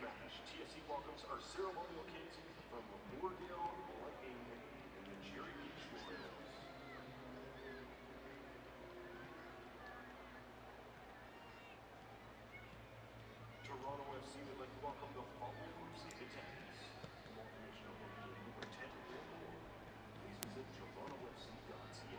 match, TFC welcomes our ceremonial kings from Moordale, Lightning, and the Cherry Beach Royals. Toronto AFC would like to welcome the following groups in attendance. For more information on booking number 10 or more, please visit torontofc.ca.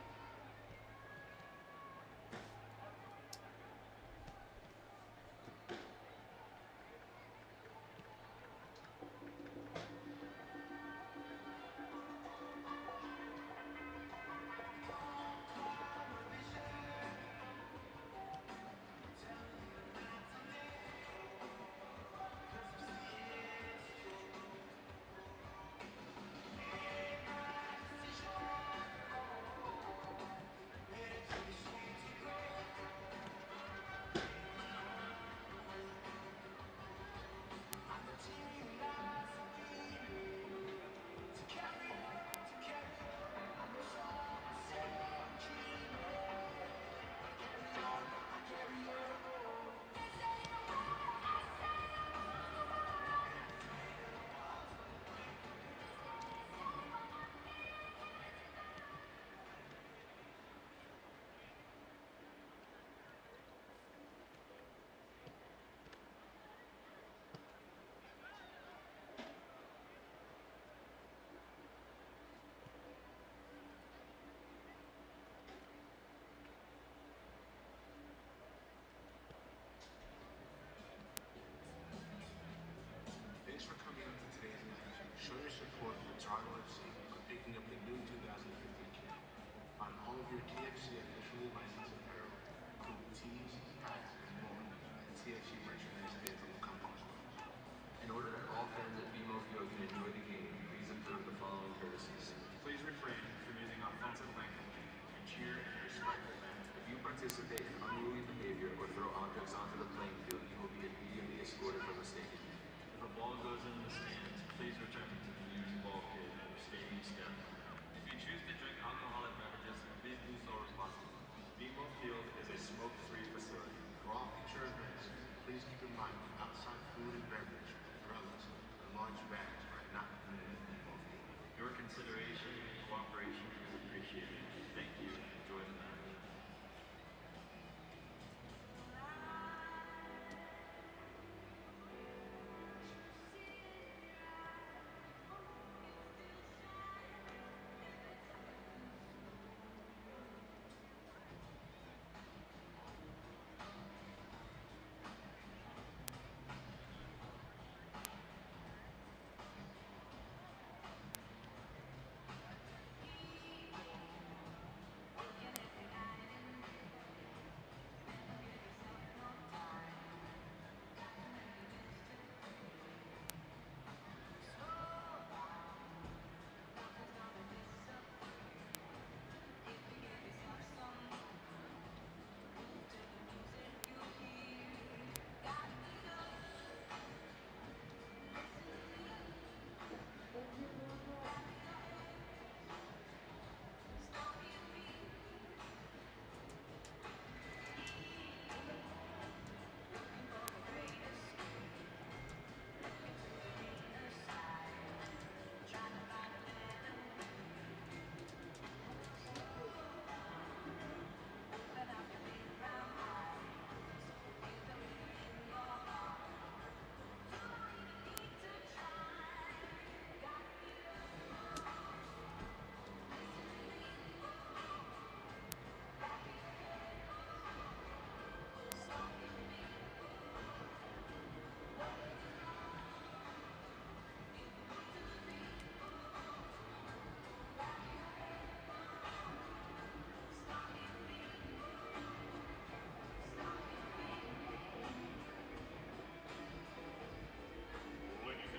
Thanks for coming out to today's match. Show your support for Toronto AFC by picking up the new 2015 kit. Find all of your TFC officially licensed apparel, including tees, hats, and more at TFC merchandise stands on the compound stores. In order that all fans at BMO Field can enjoy the game, please observe the following courtesies. Please refrain from using offensive language and cheer in a respectful manner. If you participate in unruly behavior or throw objects onto the playing field, you will be immediately escorted from the stadium. If a ball goes in the stands, please return it to the nearest ball pit or stadium step. If you choose to drink alcoholic beverages, please do so responsibly. BMO Field is a smoke-free facility. For all future events, please keep in mind that outside food and beverage, umbrellas, and large bags are not permitted at BMO Field. Your consideration and cooperation is appreciated. Thank you. Enjoy the match.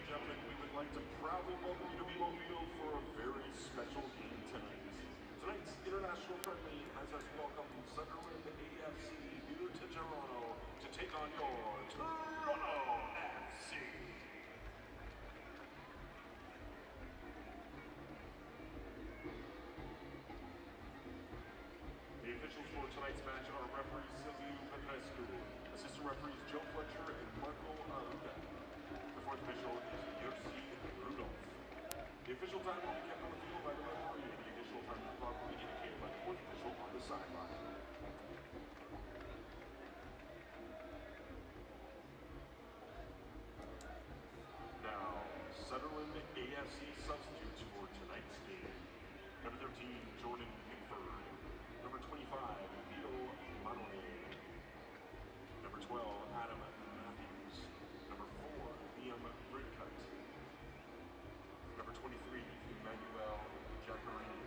Gentlemen, we would like to proudly welcome you to BMO Field for a very special game tonight. Tonight's international friendly has us welcome Sunderland AFC here to Toronto to take on your Toronto AFC. The officials for tonight's match are referees Silvio Popescu, assistant referees Joe Fletcher and Marco Aruda. fourth official is A.F.C. Rudolph. The official time will be kept on the field by the referee, and the additional time is properly indicated by the fourth official on the sideline. Now, Sunderland AFC substitutes for tonight's game. Number 13, Jordan Pickford. Number 25, Vito Manone. Number 12, Adam Matthews. Number 4, Liam Bridcut. Number 23, Emmanuel Jacqueline.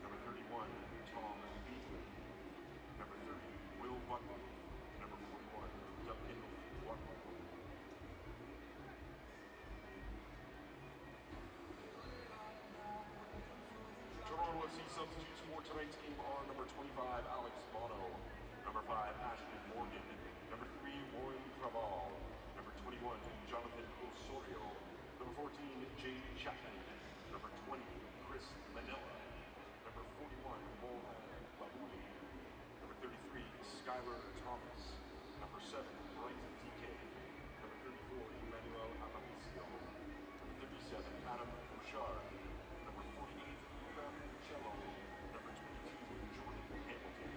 Number 31, Tom Beatley. Number 30, Will Buckley. Number 41, Duncan Watson. Toronto AFC substitutes for tonight's game are number 25, Alex Bono. Number 5, Ashley Morgan. Number 3, Warren Craval. Number 21, Jonathan Osorio. Number 14, Jay Chapman. Number 20, Chris Manella. Number 41, Mohan Babouli. Number 33, Skylar Thomas. Number 7, Bryton DK. Number 34, Emmanuel Aparicio. Number 37, Adam Bouchard. Number 48, Luca Cello. Number 22, Jordan Hamilton.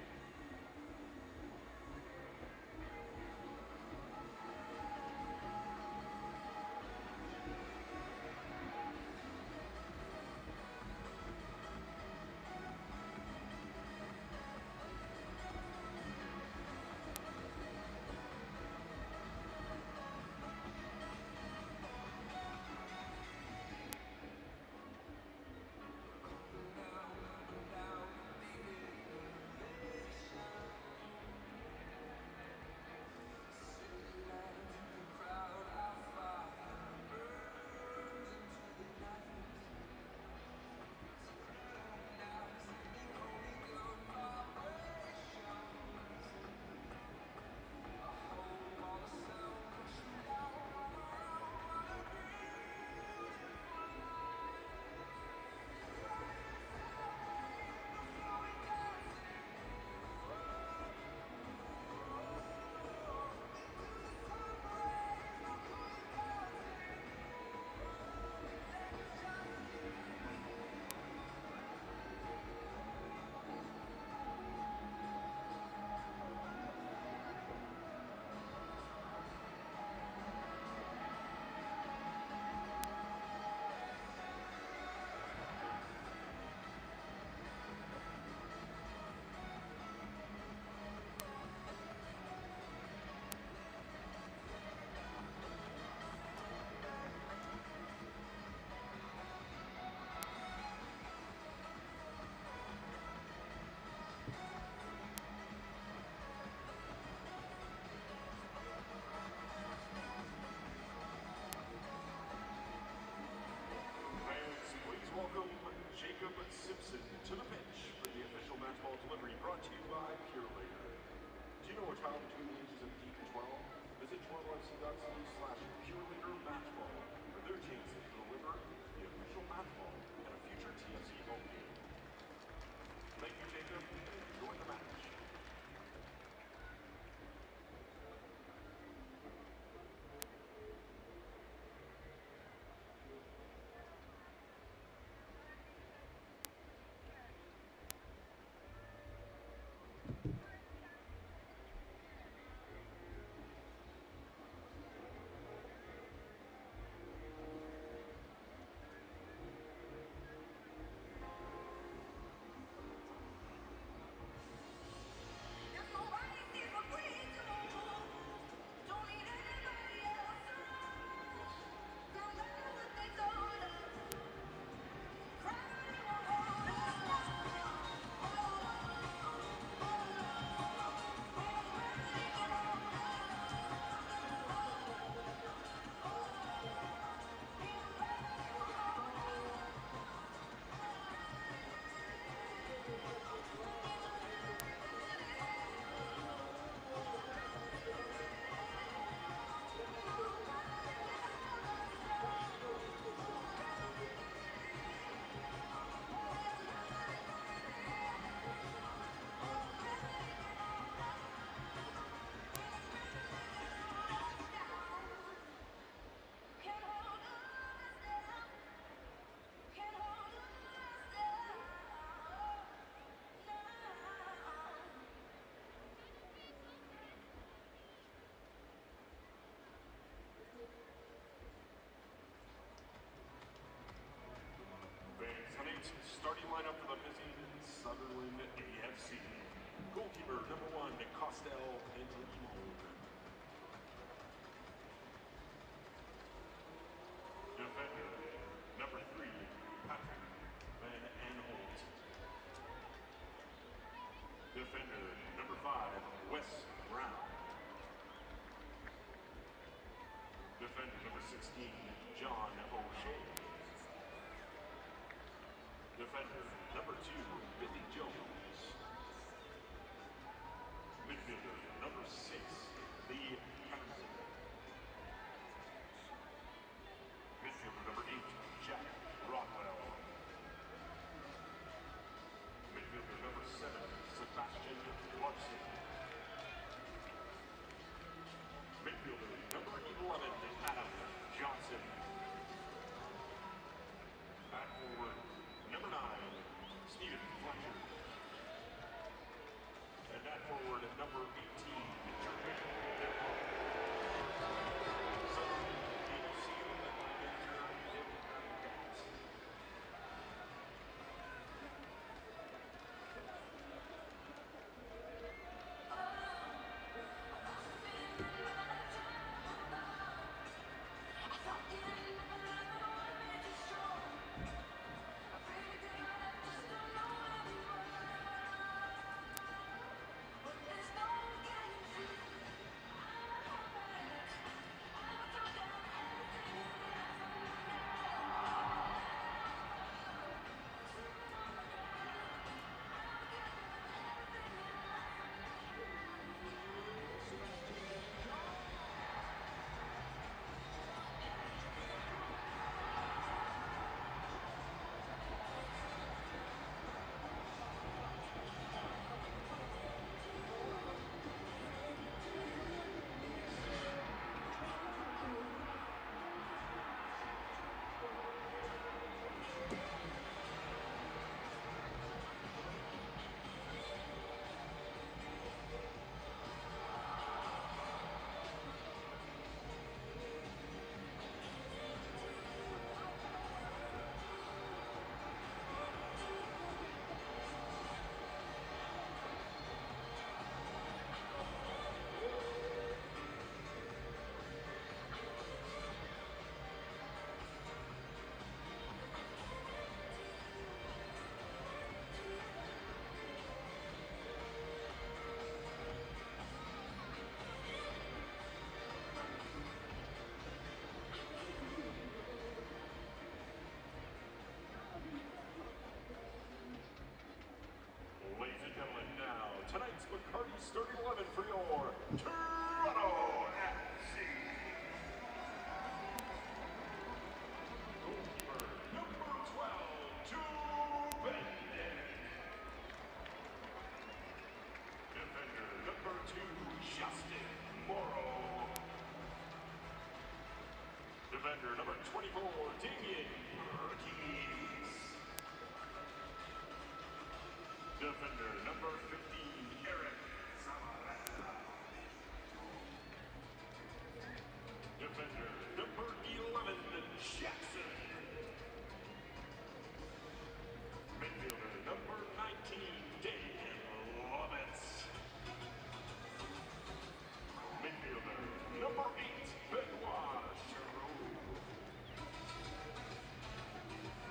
lineup for the visiting Sunderland AFC. Goalkeeper number 1, Costel Penlimon. Defender number 3, Patrick Van Aanholt. Defender number 5, Wes Brown. Defender number 16, John O'Shea. Defender number 2, Billy Jones. Midfielder number 6, Lee Patterson. Midfielder number 8, Jack Rodwell. Midfielder number 7, Sebastian Larson. Midfielder number 11, Adam Johnson. Back forward number 9, Stephen Fletcher. And at forward number 18, Jermaine Defoe. Sunderland AFC led by manager Tim Gatt. Ladies and gentlemen, now tonight's McCarty starting 11 for your Toronto AFC. Goalkeeper number 12, Dubendin. Defender number 2, Justin Morrow. Defender number 24, Damien Burkees. Defender number 15, Eric Zamaretta. Defender number 11, Jackson. Midfielder number 19, Dan Lovitz. Midfielder number 8, Benoit Giroux.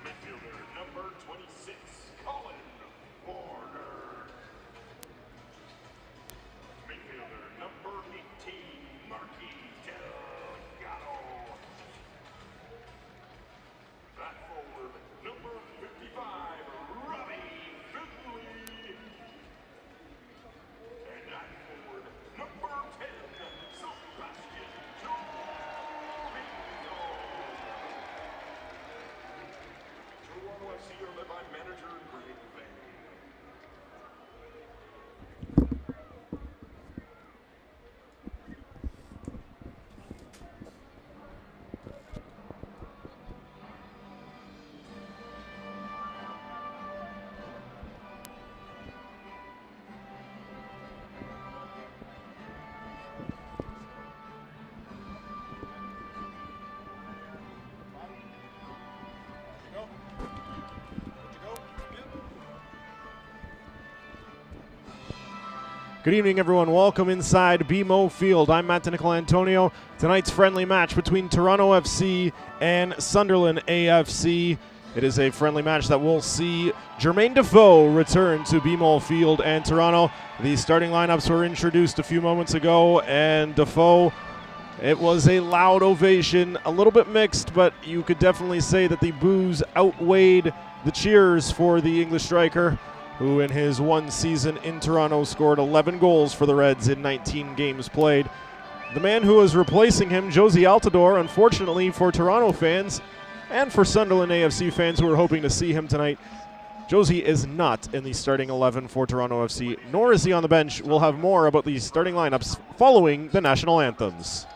Midfielder number 26, Colin Warner. Good evening, everyone. Welcome inside BMO Field. I'm Matt Nicolantonio. Tonight's friendly match between Toronto FC and Sunderland AFC. It is a friendly match that will see Jermaine Defoe return to BMO Field and Toronto. The starting lineups were introduced a few moments ago, and Defoe, it was a loud ovation, a little bit mixed, but you could definitely say that the boos outweighed the cheers for the English striker, who in his one season in Toronto scored 11 goals for the Reds in 19 games played. The man who is replacing him, Jozy Altidore, unfortunately for Toronto fans and for Sunderland AFC fans who are hoping to see him tonight, Jozy is not in the starting 11 for Toronto FC, nor is he on the bench. We'll have more about the starting lineups following the national anthems.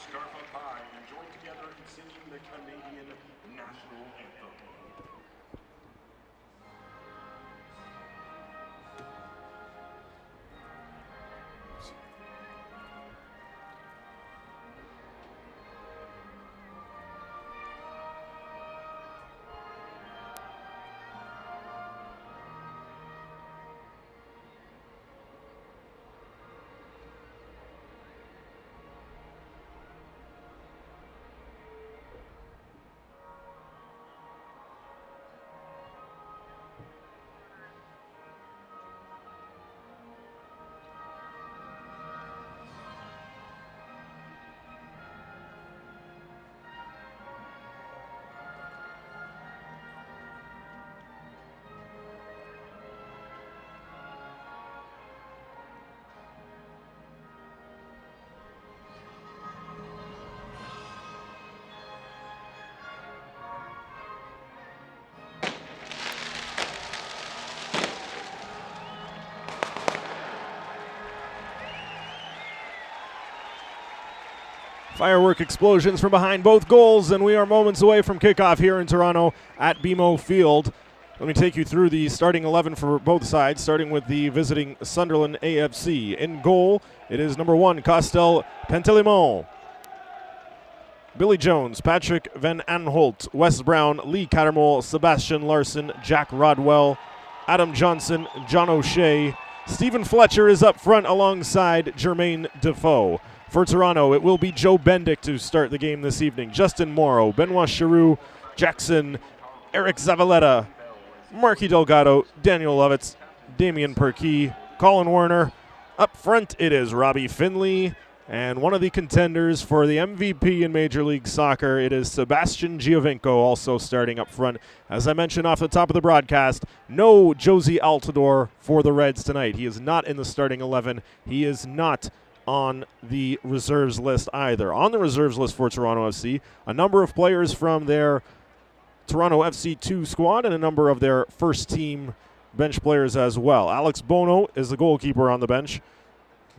Scarf up high and join together in singing the Canadian national anthem. Firework explosions from behind both goals, and we are moments away from kickoff here in Toronto at BMO Field. Let me take you through the starting 11 for both sides, starting with the visiting Sunderland AFC. In goal, it is number 1, Costel Pentelimon. Billy Jones, Patrick Van Aanholt, Wes Brown, Lee Cattermole, Sebastian Larson, Jack Rodwell, Adam Johnson, John O'Shea. Stephen Fletcher is up front alongside Jermaine Defoe. For Toronto, it will be Joe Bendick to start the game this evening. Justin Morrow, Benoit Giroux, Jackson, Eric Zavaleta, Marky Delgado, Daniel Lovitz, Damian Perkey, Colin Werner. Up front, it is Robbie Finley, and one of the contenders for the MVP in Major League Soccer, it is Sebastian Giovinco also starting up front. As I mentioned off the top of the broadcast, no Jozy Altidore for the Reds tonight. He is not in the starting 11. He is not on the reserves list either. On the reserves list for Toronto FC, a number of players from their Toronto FC2 squad and a number of their first team bench players as well. Alex Bono is the goalkeeper on the bench.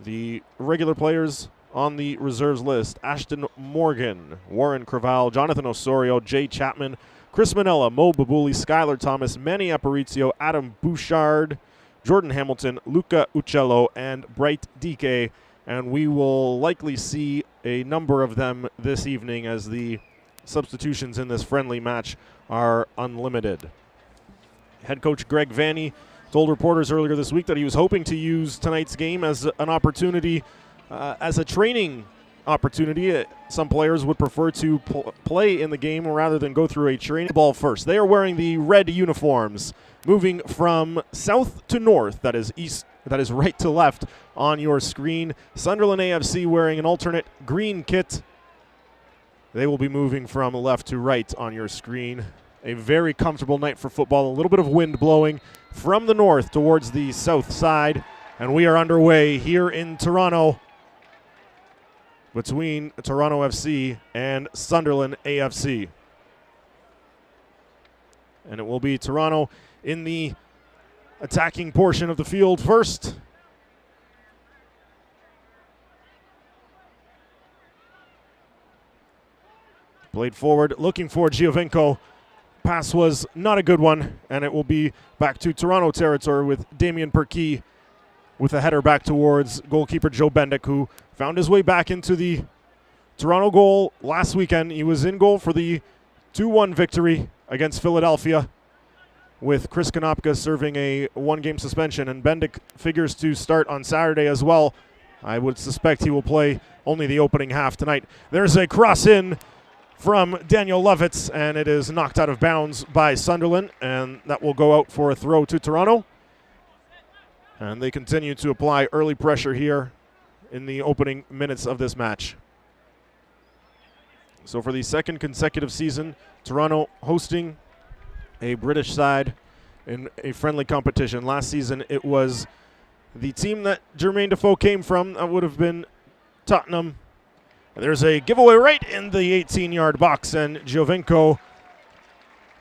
The regular players on the reserves list: Ashton Morgan, Warren Creval, Jonathan Osorio, Jay Chapman, Chris Manella, Mo Babuli, Skylar Thomas, Manny Aparicio, Adam Bouchard, Jordan Hamilton, Luca Uccello, and Bright Dike. And we will likely see a number of them this evening as the substitutions in this friendly match are unlimited. Head coach Greg Vanney told reporters earlier this week that he was hoping to use tonight's game as an opportunity, as a training opportunity. Some players would prefer to play in the game rather than go through a training ball first. They are wearing the red uniforms, moving from south to north, that is east that is right to left on your screen. Sunderland AFC wearing an alternate green kit. They will be moving from left to right on your screen. A very comfortable night for football. A little bit of wind blowing from the north towards the south side. And we are underway here in Toronto between Toronto FC and Sunderland AFC. And it will be Toronto in the attacking portion of the field first. Played forward, looking for Giovinco. Pass was not a good one, and it will be back to Toronto territory with Damien Perquis with a header back towards goalkeeper Joe Bendick, who found his way back into the Toronto goal last weekend. He was in goal for the 2-1 victory against Philadelphia, with Chris Konopka serving a one-game suspension, and Bendick figures to start on Saturday as well. I would suspect he will play only the opening half tonight. There's a cross in from Daniel Lovitz, and it is knocked out of bounds by Sunderland, and that will go out for a throw to Toronto. And they continue to apply early pressure here in the opening minutes of this match. So for the second consecutive season, Toronto hosting a British side in a friendly competition. Last season, it was the team that Jermaine Defoe came from. That would have been Tottenham. There's a giveaway right in the 18-yard box, and Giovinco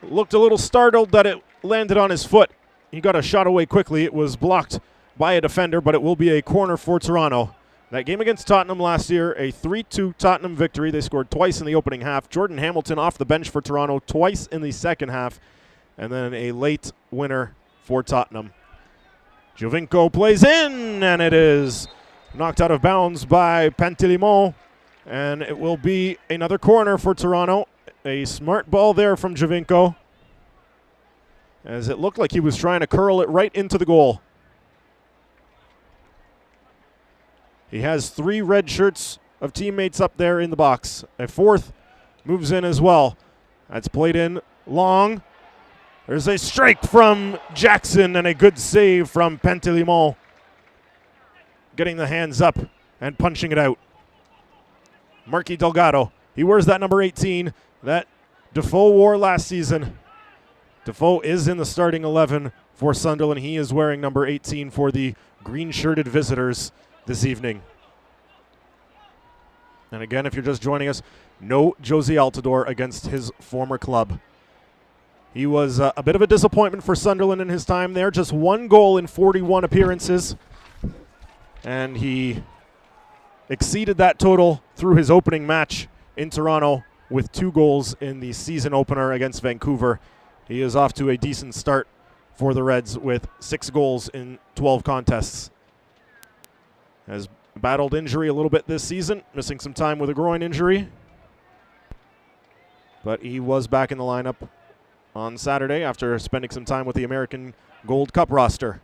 looked a little startled that it landed on his foot. He got a shot away quickly. It was blocked by a defender, but it will be a corner for Toronto. That game against Tottenham last year, a 3-2 Tottenham victory. They scored twice in the opening half. Jordan Hamilton off the bench for Toronto twice in the second half, and then a late winner for Tottenham. Giovinco plays in, and it is knocked out of bounds by Pantilimon, and it will be another corner for Toronto. A smart ball there from Giovinco, as it looked like he was trying to curl it right into the goal. He has 3 red shirts of teammates up there in the box. A fourth moves in as well. That's played in long. There's a strike from Jackson and a good save from Pantilimon, getting the hands up and punching it out. Marky Delgado, he wears that number 18 that Defoe wore last season. Defoe is in the starting 11 for Sunderland. He is wearing number 18 for the green-shirted visitors this evening. And again, if you're just joining us, no Josie Altidore against his former club. He was a bit of a disappointment for Sunderland in his time there. Just 1 goal in 41 appearances. And he exceeded that total through his opening match in Toronto with 2 goals in the season opener against Vancouver. He is off to a decent start for the Reds with 6 goals in 12 contests. Has battled injury a little bit this season, missing some time with a groin injury. But he was back in the lineup on Saturday after spending some time with the American Gold Cup roster.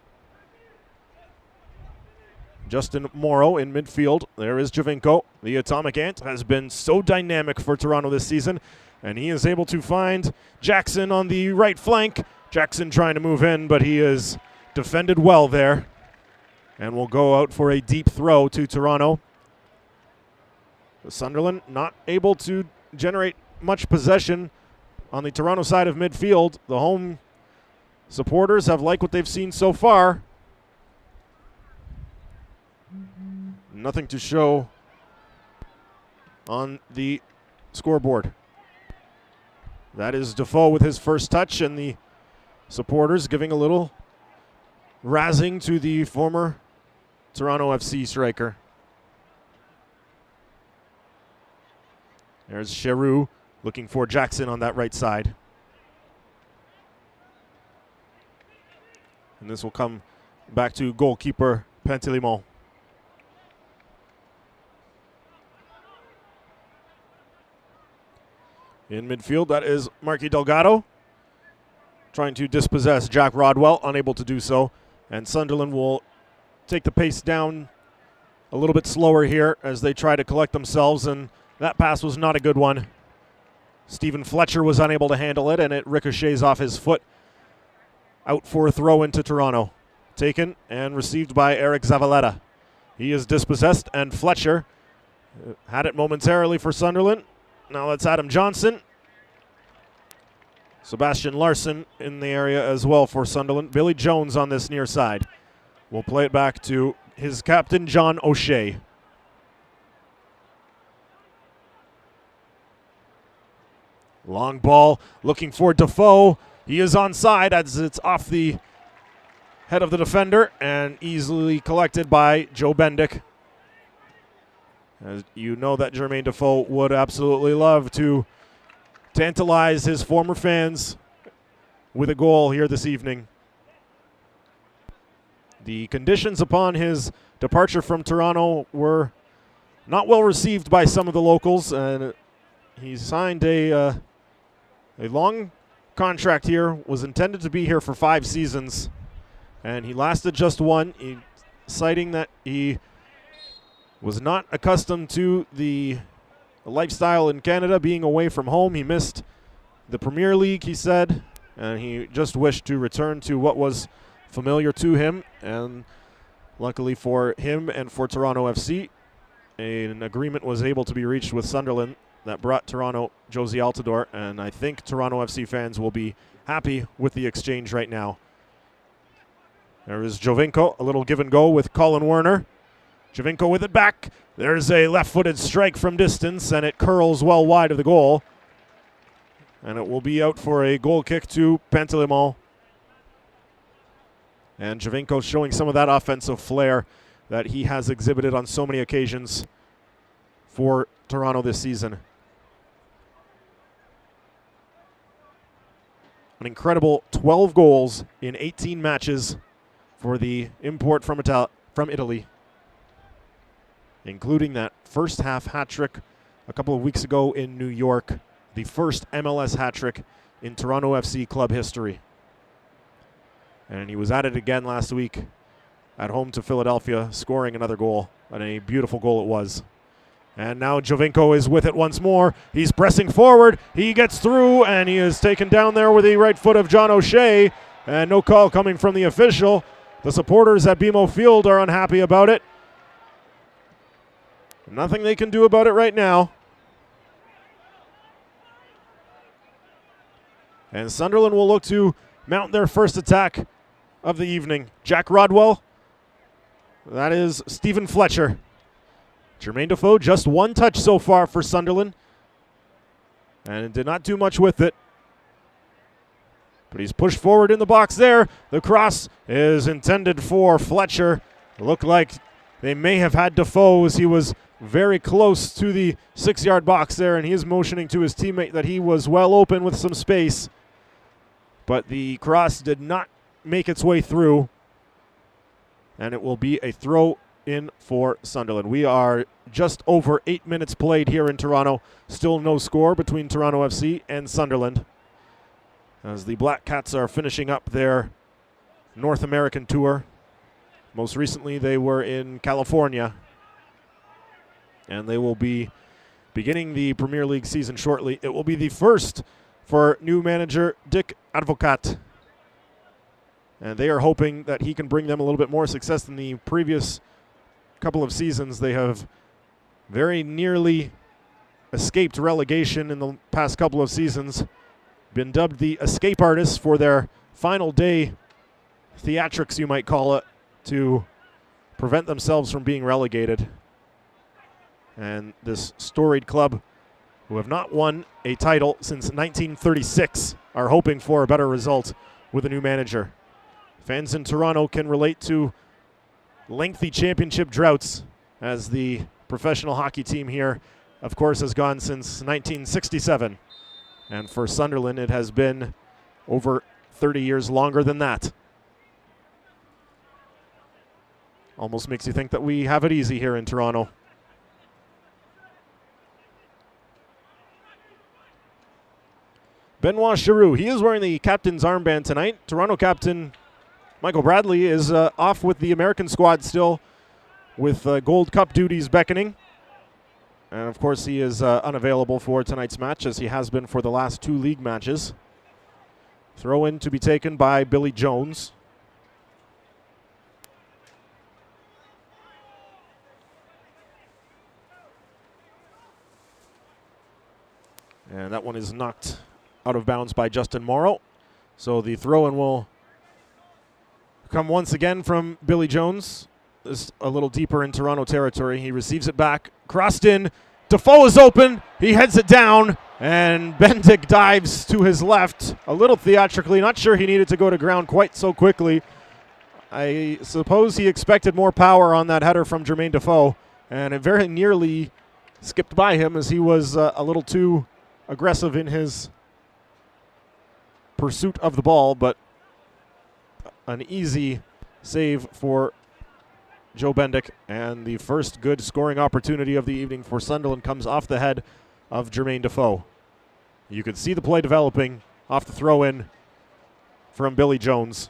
Justin Morrow in midfield. There is Giovinco. The Atomic Ant has been so dynamic for Toronto this season, and he is able to find Jackson on the right flank. Jackson trying to move in, but he is defended well there, and will go out for a deep throw to Toronto. Sunderland not able to generate much possession on the Toronto side of midfield. The home supporters have liked what they've seen so far. Nothing to show on the scoreboard. That is Defoe with his first touch, and the supporters giving a little razzing to the former Toronto FC striker. There's Cheroux looking for Jackson on that right side. And this will come back to goalkeeper Pantilimon. In midfield, that is Marky Delgado trying to dispossess Jack Rodwell, unable to do so. And Sunderland will take the pace down a little bit slower here as they try to collect themselves, and that pass was not a good one. Stephen Fletcher was unable to handle it, and it ricochets off his foot out for a throw into Toronto. taken and received by Eric Zavaleta. He is dispossessed, and Fletcher had it momentarily for Sunderland. Now that's Adam Johnson. Sebastian Larsson in the area as well for Sunderland. Billy Jones on this near side. We'll play it back to his captain, John O'Shea. Long ball looking for Defoe. He is onside as it's off the head of the defender and easily collected by Joe Bendick. As you know that Jermaine Defoe would absolutely love to tantalize his former fans with a goal here this evening. The conditions upon his departure from Toronto were not well received by some of the locals, and he signed a long contract here, was intended to be here for 5 seasons, and he lasted just 1, citing that he was not accustomed to the lifestyle in Canada, being away from home. He missed the Premier League, he said, and he just wished to return to what was familiar to him. And luckily for him and for Toronto FC, an agreement was able to be reached with Sunderland that brought Toronto Josie Altidore, and I think Toronto FC fans will be happy with the exchange right now. There is Jovinko, a little give and go with Colin Werner. Jovinko with it back. There's a left-footed strike from distance, and it curls well wide of the goal. And it will be out for a goal kick to Pantelimon. And Jovinko showing some of that offensive flair that he has exhibited on so many occasions for Toronto this season. An incredible 12 goals in 18 matches for the import from Italy, including that first half hat trick a couple of weeks ago in New York, the first MLS hat trick in Toronto FC club history. And he was at it again last week at home to Philadelphia, scoring another goal, and a beautiful goal it was. And now Jovinko is with it once more. He's pressing forward. He gets through, and he is taken down there with the right foot of John O'Shea, and no call coming from the official. The supporters at BMO Field are unhappy about it. Nothing they can do about it right now. And Sunderland will look to mount their first attack of the evening. Jack Rodwell. That is Stephen Fletcher. Jermaine Defoe, just 1 touch so far for Sunderland. And did not do much with it. But he's pushed forward in the box there. The cross is intended for Fletcher. Looked like they may have had Defoe as he was very close to the 6-yard box there, and he is motioning to his teammate that he was well open with some space. But the cross did not make its way through, and it will be a throw in for Sunderland. We are just over 8 minutes played here in Toronto. Still no score between Toronto FC and Sunderland, as the Black Cats are finishing up their North American tour. Most recently, they were in California, and they will be beginning the Premier League season shortly. It will be the first for new manager Dick Advocat, and they are hoping that he can bring them a little bit more success than the previous couple of seasons. They have very nearly escaped relegation in the past couple of seasons, been dubbed the escape artists for their final day theatrics, you might call it, to prevent themselves from being relegated. And this storied club, who have not won a title since 1936, are hoping for a better result with a new manager. Fans in Toronto can relate to lengthy championship droughts, as the professional hockey team here, of course, has gone since 1967. And for Sunderland, it has been over 30 years longer than that. Almost makes you think that we have it easy here in Toronto. Benoit Giroux, he is wearing the captain's armband tonight. Toronto captain Michael Bradley is off with the American squad still, with Gold Cup duties beckoning. And of course he is unavailable for tonight's match, as he has been for the last 2 league matches. Throw in to be taken by Billy Jones. And that one is knocked out of bounds by Justin Morrow. So the throw-in will come once again from Billy Jones. This a little deeper in Toronto territory. He receives it back, crossed in. Defoe is open. He heads it down, and Bendick dives to his left a little theatrically. Not sure he needed to go to ground quite so quickly. I suppose he expected more power on that header from Jermaine Defoe, and it very nearly skipped by him as he was a little too aggressive in his pursuit of the ball, but an easy save for Joe Bendick, and the first good scoring opportunity of the evening for Sunderland comes off the head of Jermaine Defoe. You can see the play developing off the throw-in from Billy Jones.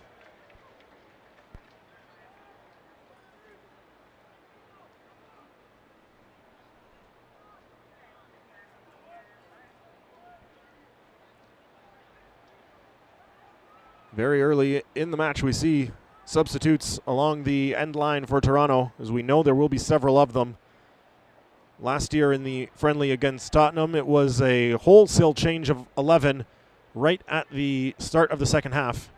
Very early in the match, we see substitutes along the end line for Toronto, as we know there will be several of them. Last year in the friendly against Tottenham, it was a wholesale change of 11 right at the start of the second half.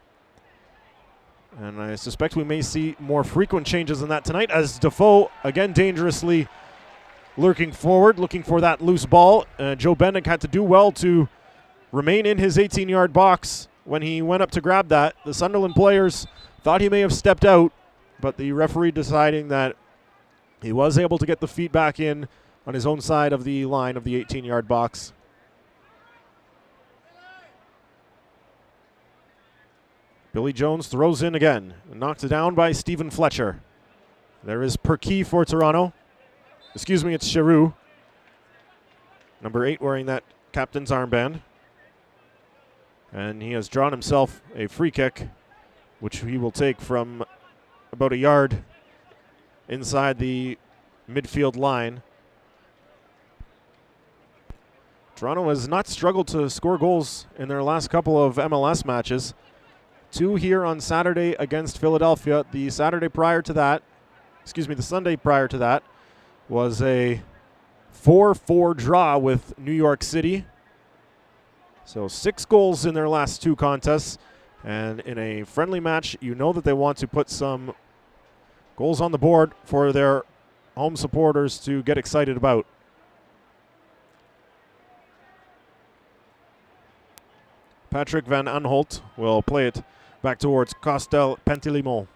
And I suspect we may see more frequent changes than that tonight, as Defoe, again dangerously lurking forward, looking for that loose ball. Joe Bendick had to do well to remain in his 18-yard box when he went up to grab that. The Sunderland players thought he may have stepped out, but the referee deciding that he was able to get the feet back in on his own side of the line of the 18-yard box. Billy Jones throws in again, knocked it down by Stephen Fletcher. There is Perkey for Toronto. Excuse me, it's Giroux. Number 8 wearing that captain's armband. And he has drawn himself a free kick, which he will take from about a yard inside the midfield line. Toronto has not struggled to score goals in their last couple of MLS matches. 2 here on Saturday against Philadelphia. The Sunday prior to that was a 4-4 draw with New York City. So 6 goals in their last 2 contests. And in a friendly match, you know that they want to put some goals on the board for their home supporters to get excited about. Patrick Van Aanholt will play it back towards Costel Pantilimon.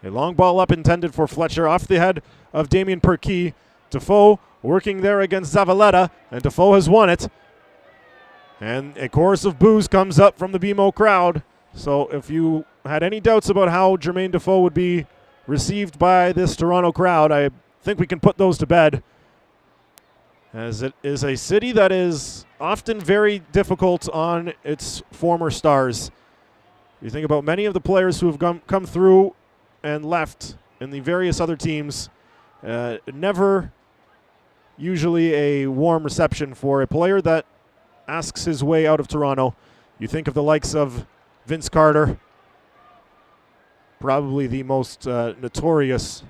A long ball up intended for Fletcher off the head of Damien Perkey. Defoe working there against Zavaleta, and Defoe has won it. And a chorus of boos comes up from the BMO crowd. So if you had any doubts about how Jermaine Defoe would be received by this Toronto crowd, I think we can put those to bed, as it is a city that is often very difficult on its former stars. You think about many of the players who have come through and left in the various other teams, never usually a warm reception for a player that asks his way out of Toronto. You think of the likes of Vince Carter, probably the most notorious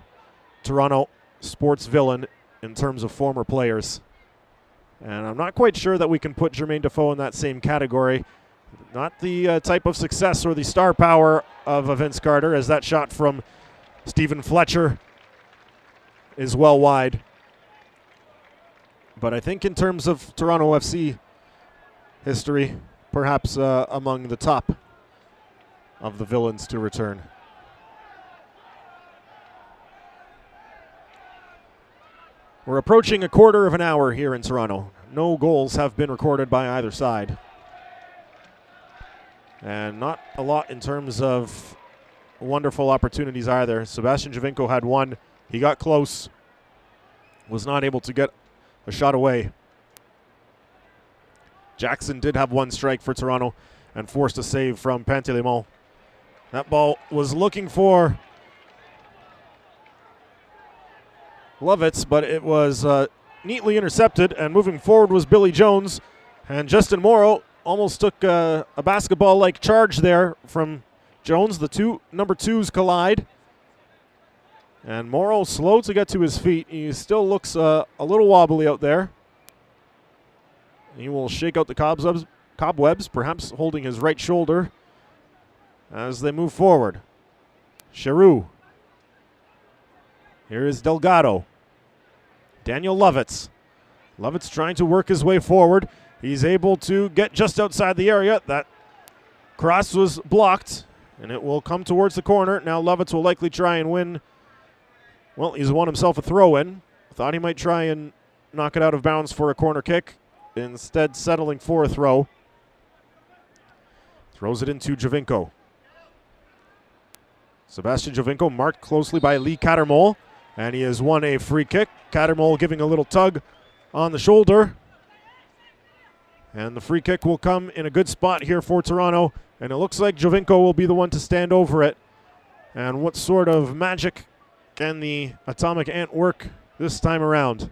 Toronto sports villain in terms of former players. And I'm not quite sure that we can put Jermaine Defoe in that same category. Not the type of success or the star power of Vince Carter, as that shot from Stephen Fletcher is well wide. But I think in terms of Toronto FC history, perhaps among the top of the villains to return. We're approaching a quarter of an hour here in Toronto. No goals have been recorded by either side. And not a lot in terms of wonderful opportunities either. Sebastian Giovinco had one. He got close. Was not able to get a shot away. Jackson did have one strike for Toronto and forced a save from Pantilimon. That ball was looking for Lovitz, but it was neatly intercepted, and moving forward was Billy Jones. And Justin Morrow almost took a basketball-like charge there from Jones. The two number 2s collide. And Morrow slow to get to his feet. He still looks a little wobbly out there. He will shake out the cobwebs, perhaps holding his right shoulder as they move forward. Giroux. Here is Delgado. Daniel Lovitz. Lovitz trying to work his way forward. He's able to get just outside the area. That cross was blocked, and it will come towards the corner. Now Lovitz will likely try and win. Well, he's won himself a throw-in. Thought he might try and knock it out of bounds for a corner kick. Instead, settling for a throw. Throws it into Giovinco. Sebastian Giovinco marked closely by Lee Cattermole, and he has won a free kick. Cattermole giving a little tug on the shoulder. And the free kick will come in a good spot here for Toronto, and it looks like Giovinco will be the one to stand over it. And what sort of magic can the Atomic Ant work this time around?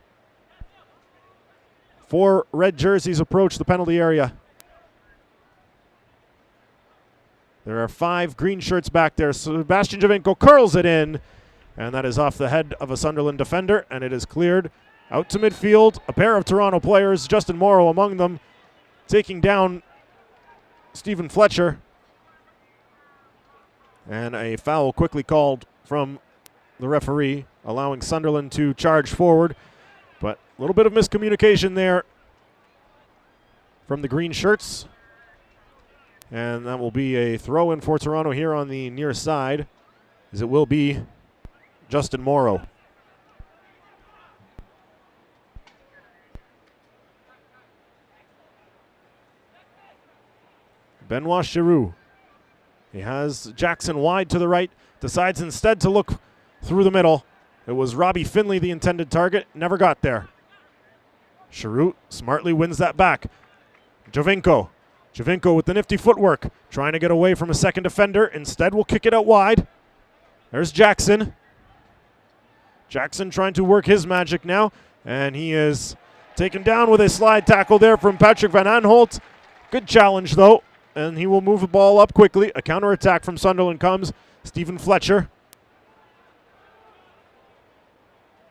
4 red jerseys approach the penalty area. There are 5 green shirts back there. Sebastian Giovinco curls it in, and that is off the head of a Sunderland defender, and it is cleared out to midfield. A pair of Toronto players, Justin Morrow among them, taking down Stephen Fletcher. And a foul quickly called from the referee, allowing Sunderland to charge forward. But a little bit of miscommunication there from the green shirts. And that will be a throw-in for Toronto here on the near side, as it will be Justin Morrow. Benoit Giroux. He has Jackson wide to the right, decides instead to look through the middle. It was Robbie Finley, the intended target, never got there. Giroux smartly wins that back. Giovinco. Giovinco with the nifty footwork, trying to get away from a second defender. Instead will kick it out wide. There's Jackson. Jackson trying to work his magic now, and he is taken down with a slide tackle there from Patrick Van Aanholt. Good challenge, though, and he will move the ball up quickly. A counterattack from Sunderland comes. Stephen Fletcher.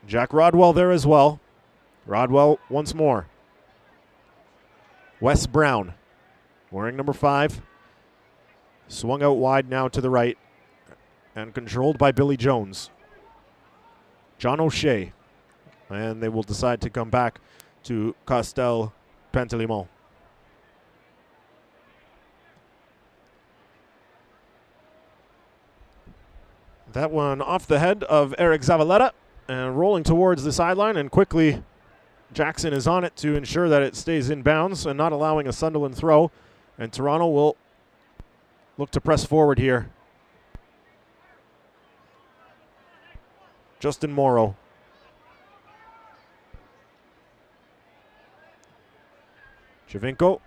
Jack Rodwell there as well. Rodwell once more. Wes Brown, wearing number 5. Swung out wide now to the right and controlled by Billy Jones. John O'Shea. And they will decide to come back to Castel Pantelimon. That one off the head of Eric Zavaleta and rolling towards the sideline, and quickly Jackson is on it to ensure that it stays in bounds and not allowing a Sunderland throw. And Toronto will look to press forward here. Justin Morrow. Giovinco.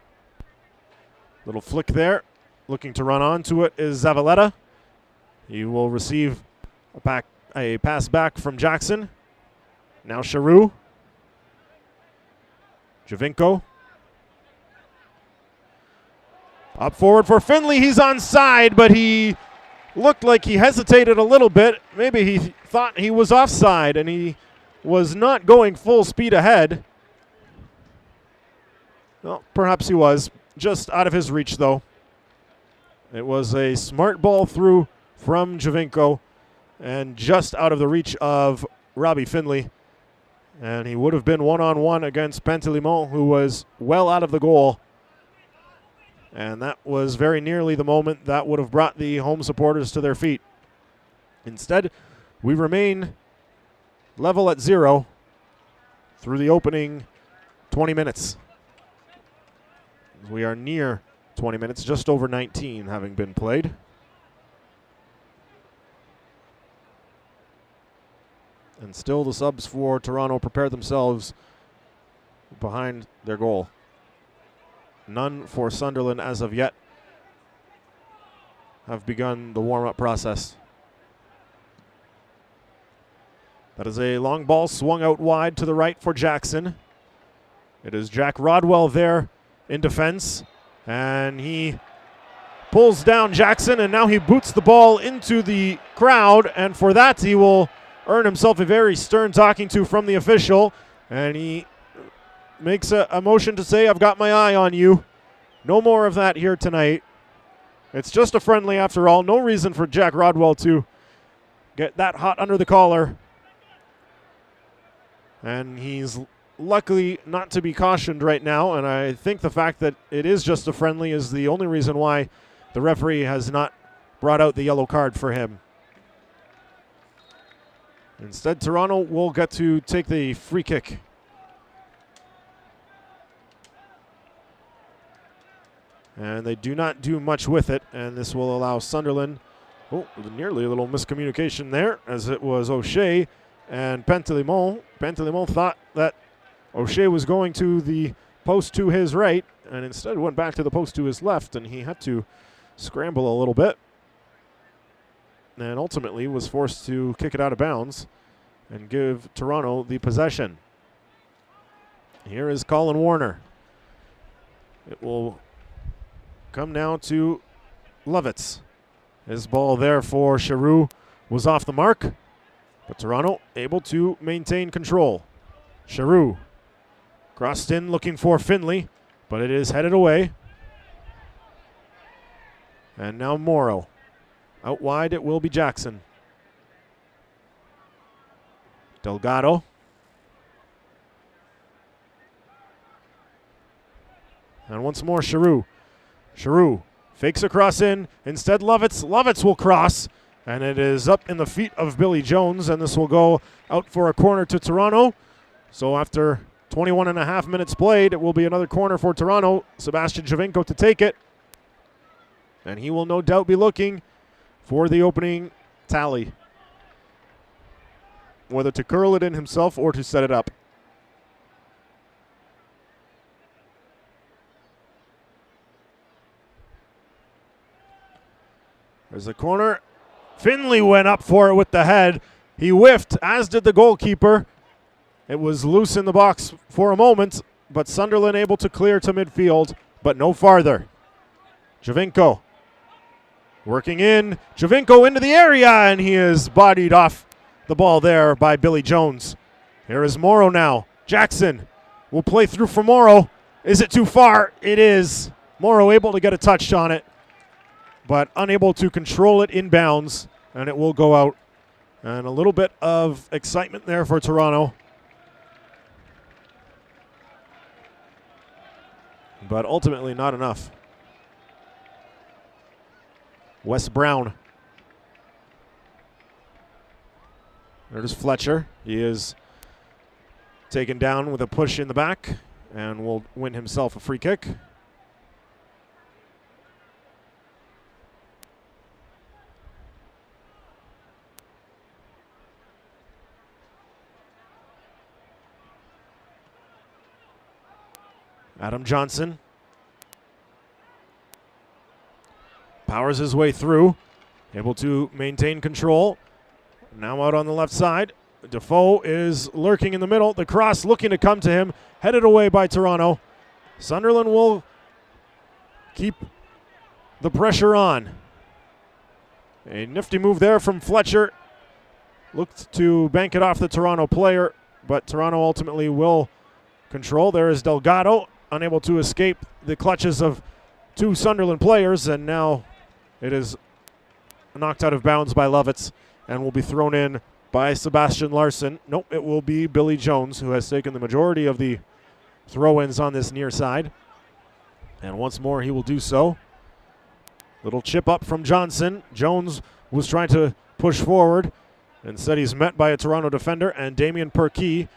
Little flick there. Looking to run onto it is Zavaleta. He will receive a pass back from Jackson. Now Giroux. Giovinco. Up forward for Finley. He's onside, but he looked like he hesitated a little bit. Maybe he thought he was offside, and he was not going full speed ahead. Well, perhaps he was. Just out of his reach, though. It was a smart ball through from Giovinco and just out of the reach of Robbie Finley. And he would have been one-on-one against Pantelimon, who was well out of the goal. And that was very nearly the moment that would have brought the home supporters to their feet. Instead, we remain level at 0 through the opening 20 minutes. We are near 20 minutes, just over 19 having been played. And still the subs for Toronto prepare themselves behind their goal. None for Sunderland as of yet have begun the warm-up process. That is a long ball swung out wide to the right for Jackson. It is Jack Rodwell there in defense, and he pulls down Jackson, and now he boots the ball into the crowd, and for that he will earn himself a very stern talking to from the official, and he makes a motion to say, I've got my eye on you. No more of that here tonight. It's just a friendly after all. No reason for Jack Rodwell to get that hot under the collar. And he's luckily not to be cautioned right now, and I think the fact that it is just a friendly is the only reason why the referee has not brought out the yellow card for him. Instead, Toronto will get to take the free kick. And they do not do much with it, and this will allow Sunderland, nearly a little miscommunication there, as it was O'Shea and Pantelimon. Pantelimon thought that O'Shea was going to the post to his right, and instead went back to the post to his left, and he had to scramble a little bit. And ultimately was forced to kick it out of bounds and give Toronto the possession. Here is Colin Warner. It will come now to Lovitz. His ball there for Giroux was off the mark, but Toronto able to maintain control. Giroux crossed in looking for Finley, but it is headed away. And now Morrow. Out wide it will be Jackson. Delgado. And once more Giroux. Giroux fakes a cross in. Instead Lovitz. Lovitz will cross. And it is up in the feet of Billy Jones. And this will go out for a corner to Toronto. So after 21 and a half minutes played, it will be another corner for Toronto. Sebastian Giovinco to take it. And he will no doubt be looking for the opening tally, whether to curl it in himself or to set it up. There's a corner. Finley went up for it with the head. He whiffed, as did the goalkeeper. It was loose in the box for a moment, but Sunderland able to clear to midfield, but no farther. Giovinco working in. Giovinco into the area, and he is bodied off the ball there by Billy Jones. Here is Morrow now. Jackson will play through for Morrow. Is it too far? It is. Morrow able to get a touch on it, but unable to control it inbounds, and it will go out. And a little bit of excitement there for Toronto. But ultimately not enough. Wes Brown. There's Fletcher. He is taken down with a push in the back and will win himself a free kick. Adam Johnson powers his way through, able to maintain control. Now out on the left side. Defoe is lurking in the middle. The cross looking to come to him, headed away by Toronto. Sunderland will keep the pressure on. A nifty move there from Fletcher. Looked to bank it off the Toronto player, but Toronto ultimately will control. There is Delgado, unable to escape the clutches of two Sunderland players, and now it is knocked out of bounds by Lovitz and will be thrown in by Sebastian Larsson. Nope, it will be Billy Jones, who has taken the majority of the throw-ins on this near side. And once more he will do so. Little chip up from Johnson. Jones was trying to push forward. Instead he's met by a Toronto defender, and Damien Perkey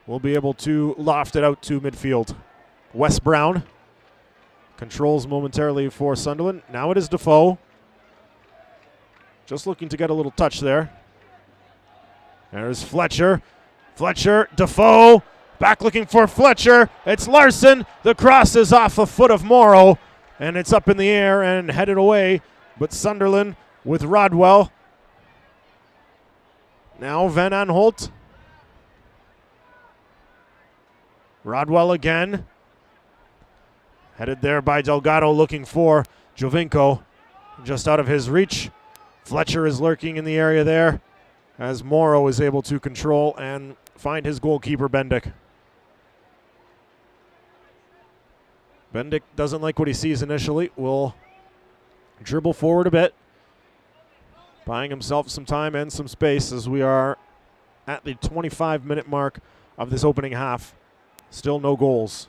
will be able to loft it out to midfield. Wes Brown controls momentarily for Sunderland. Now it is Defoe. Just looking to get a little touch there. There's Fletcher. Fletcher, Defoe, back looking for Fletcher. It's Larsson. The cross is off the foot of Morrow, and it's up in the air and headed away. But Sunderland with Rodwell. Now Van Aanholt. Rodwell again. Headed there by Delgado, looking for Giovinco. Just out of his reach. Fletcher is lurking in the area there as Morrow is able to control and find his goalkeeper, Bendick. Bendick doesn't like what he sees initially. Will dribble forward a bit, buying himself some time and some space as we are at the 25-minute mark of this opening half. Still no goals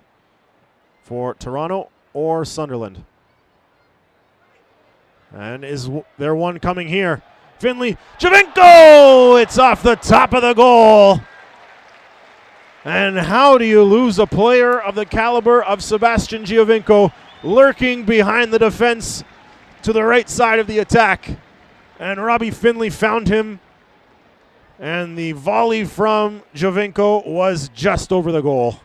for Toronto or Sunderland. And is there one coming here? Finley, Giovinco! It's off the top of the goal. And how do you lose a player of the caliber of Sebastian Giovinco lurking behind the defense to the right side of the attack? And Robbie Finley found him. And the volley from Giovinco was just over the goal.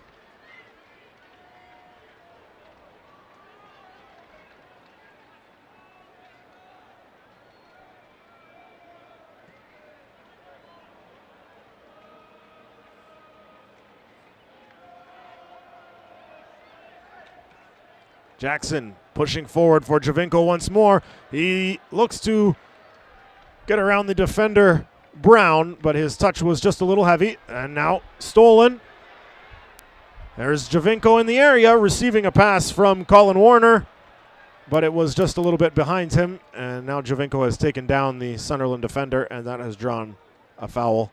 Jackson pushing forward for Giovinco once more. He looks to get around the defender, Brown, but his touch was just a little heavy. And now stolen. There's Giovinco in the area receiving a pass from Colin Warner, but it was just a little bit behind him. And now Giovinco has taken down the Sunderland defender, and that has drawn a foul.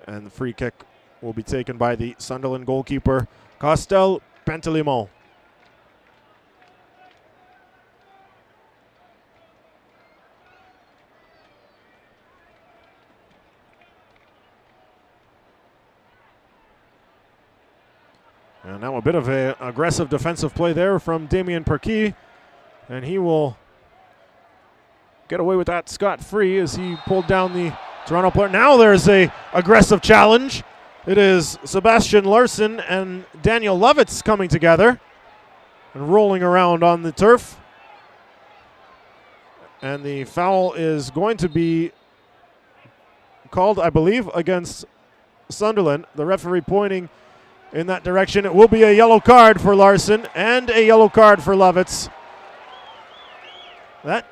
And the free kick will be taken by the Sunderland goalkeeper, Costel Pantelimon. And now a bit of an aggressive defensive play there from Damien Perquis. And he will get away with that scot-free as he pulled down the Toronto player. Now there's a aggressive challenge. It is Sebastian Larsson and Daniel Lovitz coming together and rolling around on the turf. And the foul is going to be called, I believe, against Sunderland. The referee pointing in that direction. It will be a yellow card for Larsson and a yellow card for Lovitz. That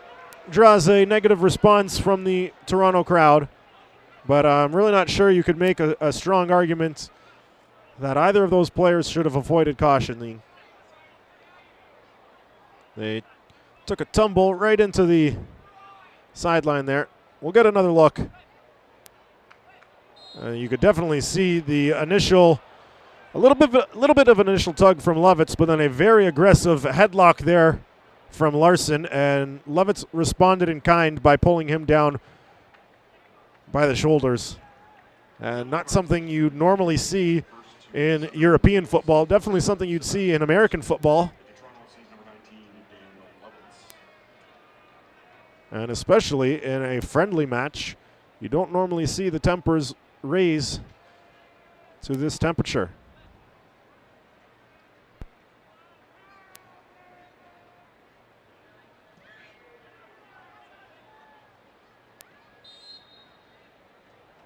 draws a negative response from the Toronto crowd, but I'm really not sure you could make a strong argument that either of those players should have avoided caution. They took a tumble right into the sideline there. We'll get another look. You could definitely see the initial A little bit of an initial tug from Lovitz, but then a very aggressive headlock there from Larsson, and Lovitz responded in kind by pulling him down by the shoulders. And not something you'd normally see in European football, definitely something you'd see in American football. And especially in a friendly match, you don't normally see the tempers raise to this temperature.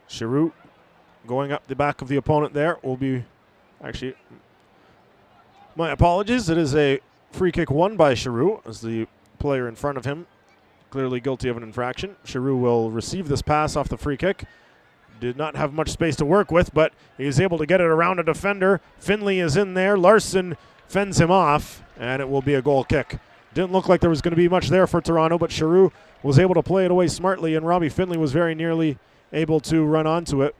Giroux going up the back of the opponent there will be, actually, my apologies. It is a free kick won by Giroux as the player in front of him clearly guilty of an infraction. Giroux will receive this pass off the free kick. Did not have much space to work with, but he's able to get it around a defender. Finley is in there. Larsson fends him off, and it will be a goal kick. Didn't look like there was going to be much there for Toronto, but Giroux was able to play it away smartly, and Robbie Finley was very nearly able to run onto it,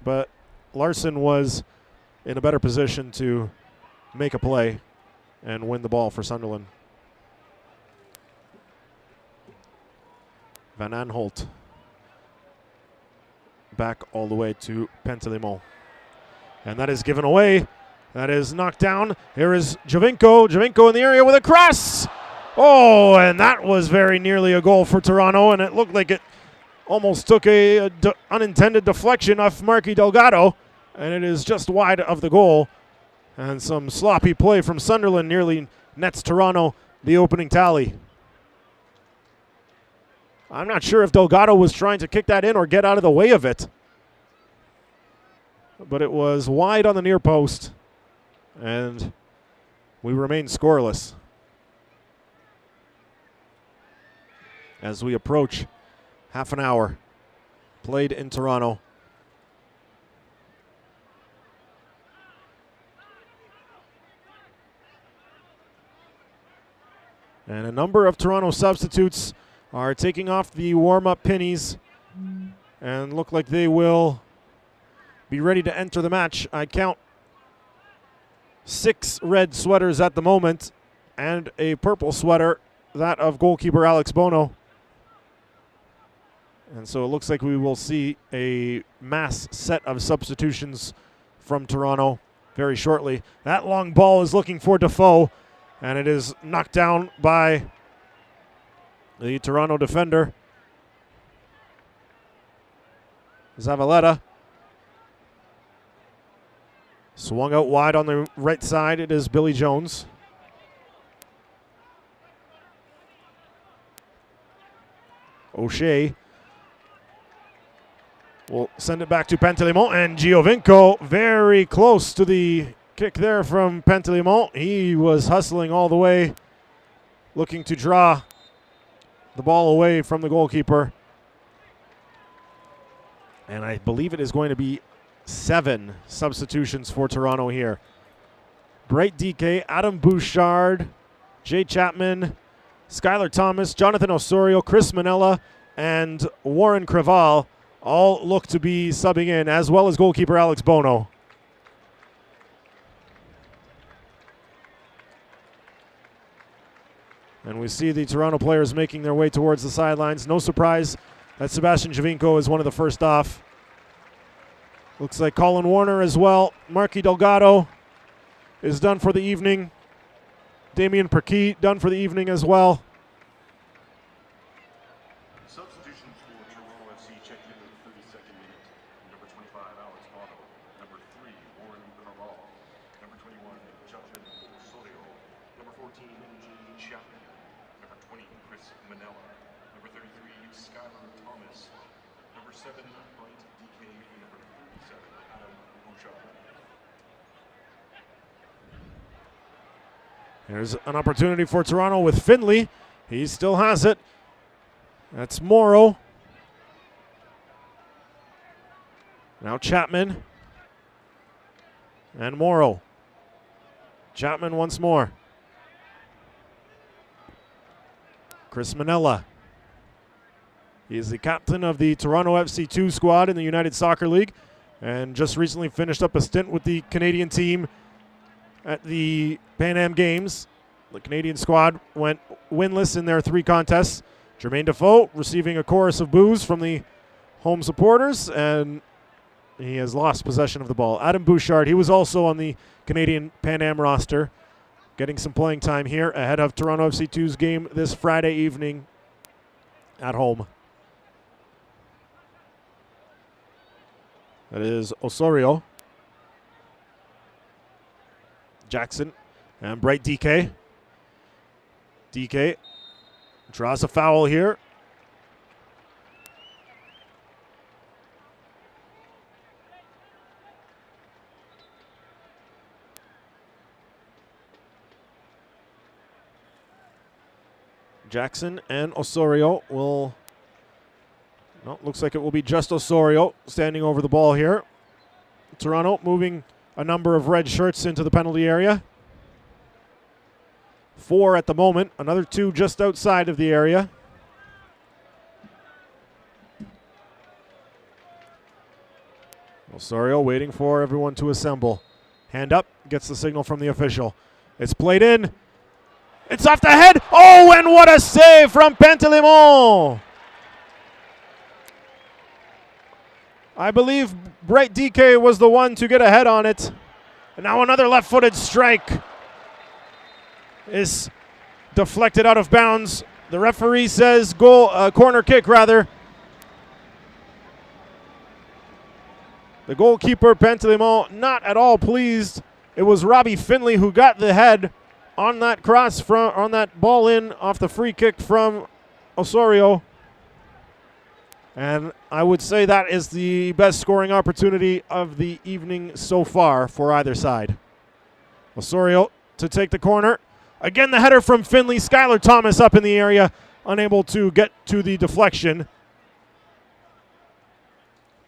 but Larsson was in a better position to make a play and win the ball for Sunderland. Van Aanholt back all the way to Pantelimon. And that is given away. That is knocked down. Here is Giovinco. Giovinco in the area with a cross. Oh, and that was very nearly a goal for Toronto, and it looked like it almost took a unintended deflection off Marky Delgado, and it is just wide of the goal. And some sloppy play from Sunderland nearly nets Toronto the opening tally. I'm not sure if Delgado was trying to kick that in or get out of the way of it, but it was wide on the near post, and we remain scoreless as we approach half an hour played in Toronto. And a number of Toronto substitutes are taking off the warm-up pennies and look like they will be ready to enter the match. I count 6 red sweaters at the moment and a purple sweater, that of goalkeeper Alex Bono. And so it looks like we will see a mass set of substitutions from Toronto very shortly. That long ball is looking for Defoe, and it is knocked down by the Toronto defender, Zavaleta. Swung out wide on the right side. It is Billy Jones. O'Shea will send it back to Pantelimon, and Giovinco very close to the kick there from Pantelimon. He was hustling all the way, looking to draw the ball away from the goalkeeper. And I believe it is going to be 7 substitutions for Toronto here. Bright DK, Adam Bouchard, Jay Chapman, Skylar Thomas, Jonathan Osorio, Chris Manella, and Warren Creval all look to be subbing in, as well as goalkeeper Alex Bono. And we see the Toronto players making their way towards the sidelines. No surprise that Sebastian Giovinco is one of the first off. Looks like Colin Warner as well. Marky Delgado is done for the evening. Damien Perquis done for the evening as well. Substitutions for Toronto FC checked in the 32nd minute. Number 25, Alex Bono. Number 3, Warren Carval. Number 21, Jonathan Osorio. Number 14, Jay Chapman. Number 20, Chris Manella. Number 33, Skylar Thomas. Number 7, Bright DK. Number 37, Adam Bouchard. There's an opportunity for Toronto with Finley. He still has it. That's Morrow. Now Chapman. And Morrow. Chapman once more. Chris Manella. He is the captain of the Toronto FC 2 squad in the United Soccer League and just recently finished up a stint with the Canadian team at the Pan Am Games. The Canadian squad went winless in their 3 contests. Jermaine Defoe receiving a chorus of boos from the home supporters, and he has lost possession of the ball. Adam Bouchard, he was also on the Canadian Pan Am roster, getting some playing time here ahead of Toronto FC 2's game this Friday evening at home. That is Osorio, Jackson, and Bright DK. DK draws a foul here. Jackson and Osorio will... No, looks like it will be just Osorio standing over the ball here. Toronto moving a number of red shirts into the penalty area. 4 at the moment, another 2 just outside of the area. Osorio waiting for everyone to assemble. Hand up, gets the signal from the official. It's played in. It's off the head. Oh, and what a save from Pantelimon. I believe Bright DK was the one to get ahead on it. And now another left-footed strike is deflected out of bounds. The referee says corner kick rather. The goalkeeper, Pantelimon, not at all pleased. It was Robbie Finley who got the head on that cross on that ball in off the free kick from Osorio. And I would say that is the best scoring opportunity of the evening so far for either side. Osorio to take the corner. Again, the header from Finley. Skylar Thomas up in the area, unable to get to the deflection.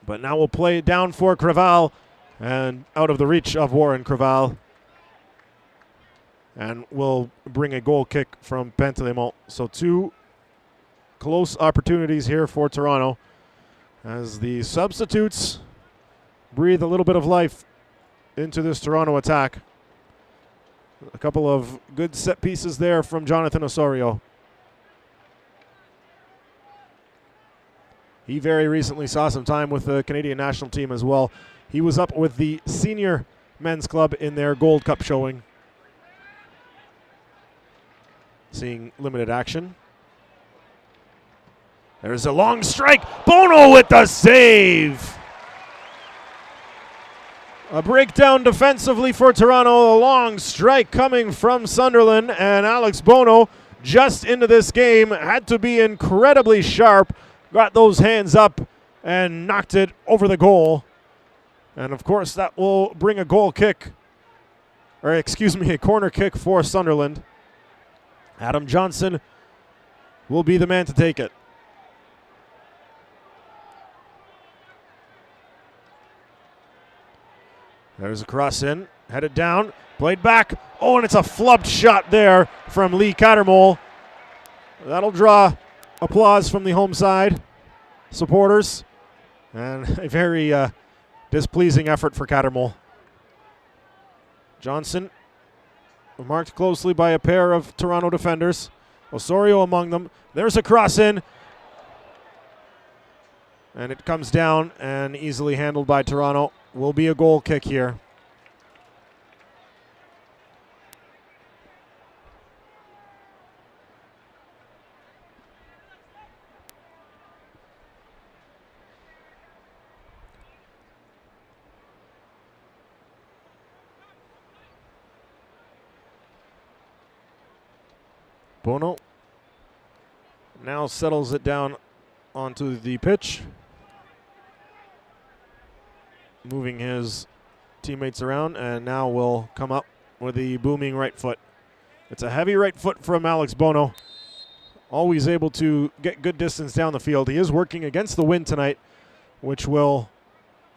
But now we'll play it down for Creval and out of the reach of Warren Creval. and will bring a goal kick from Pantelimon. So 2 close opportunities here for Toronto as the substitutes breathe a little bit of life into this Toronto attack. A couple of good set pieces there from Jonathan Osorio. He very recently saw some time with the Canadian national team as well. He was up with the senior men's club in their Gold Cup showing, seeing limited action. There's a long strike. Bono with the save. A breakdown defensively for Toronto. A long strike coming from Sunderland, and Alex Bono just into this game had to be incredibly sharp. Got those hands up and knocked it over the goal. And of course that will bring a goal kick, or excuse me, a corner kick for Sunderland. Adam Johnson will be the man to take it. There's a cross in, headed down, played back. Oh, and it's a flubbed shot there from Lee Cattermole. That'll draw applause from the home side supporters, and a very displeasing effort for Cattermole. Johnson marked closely by a pair of Toronto defenders, Osorio among them. There's a cross in, and it comes down and easily handled by Toronto. Will be a goal kick here. Bono now settles it down onto the pitch, moving his teammates around, and now will come up with the booming right foot. It's a heavy right foot from Alex Bono. Always able to get good distance down the field. He is working against the wind tonight, which will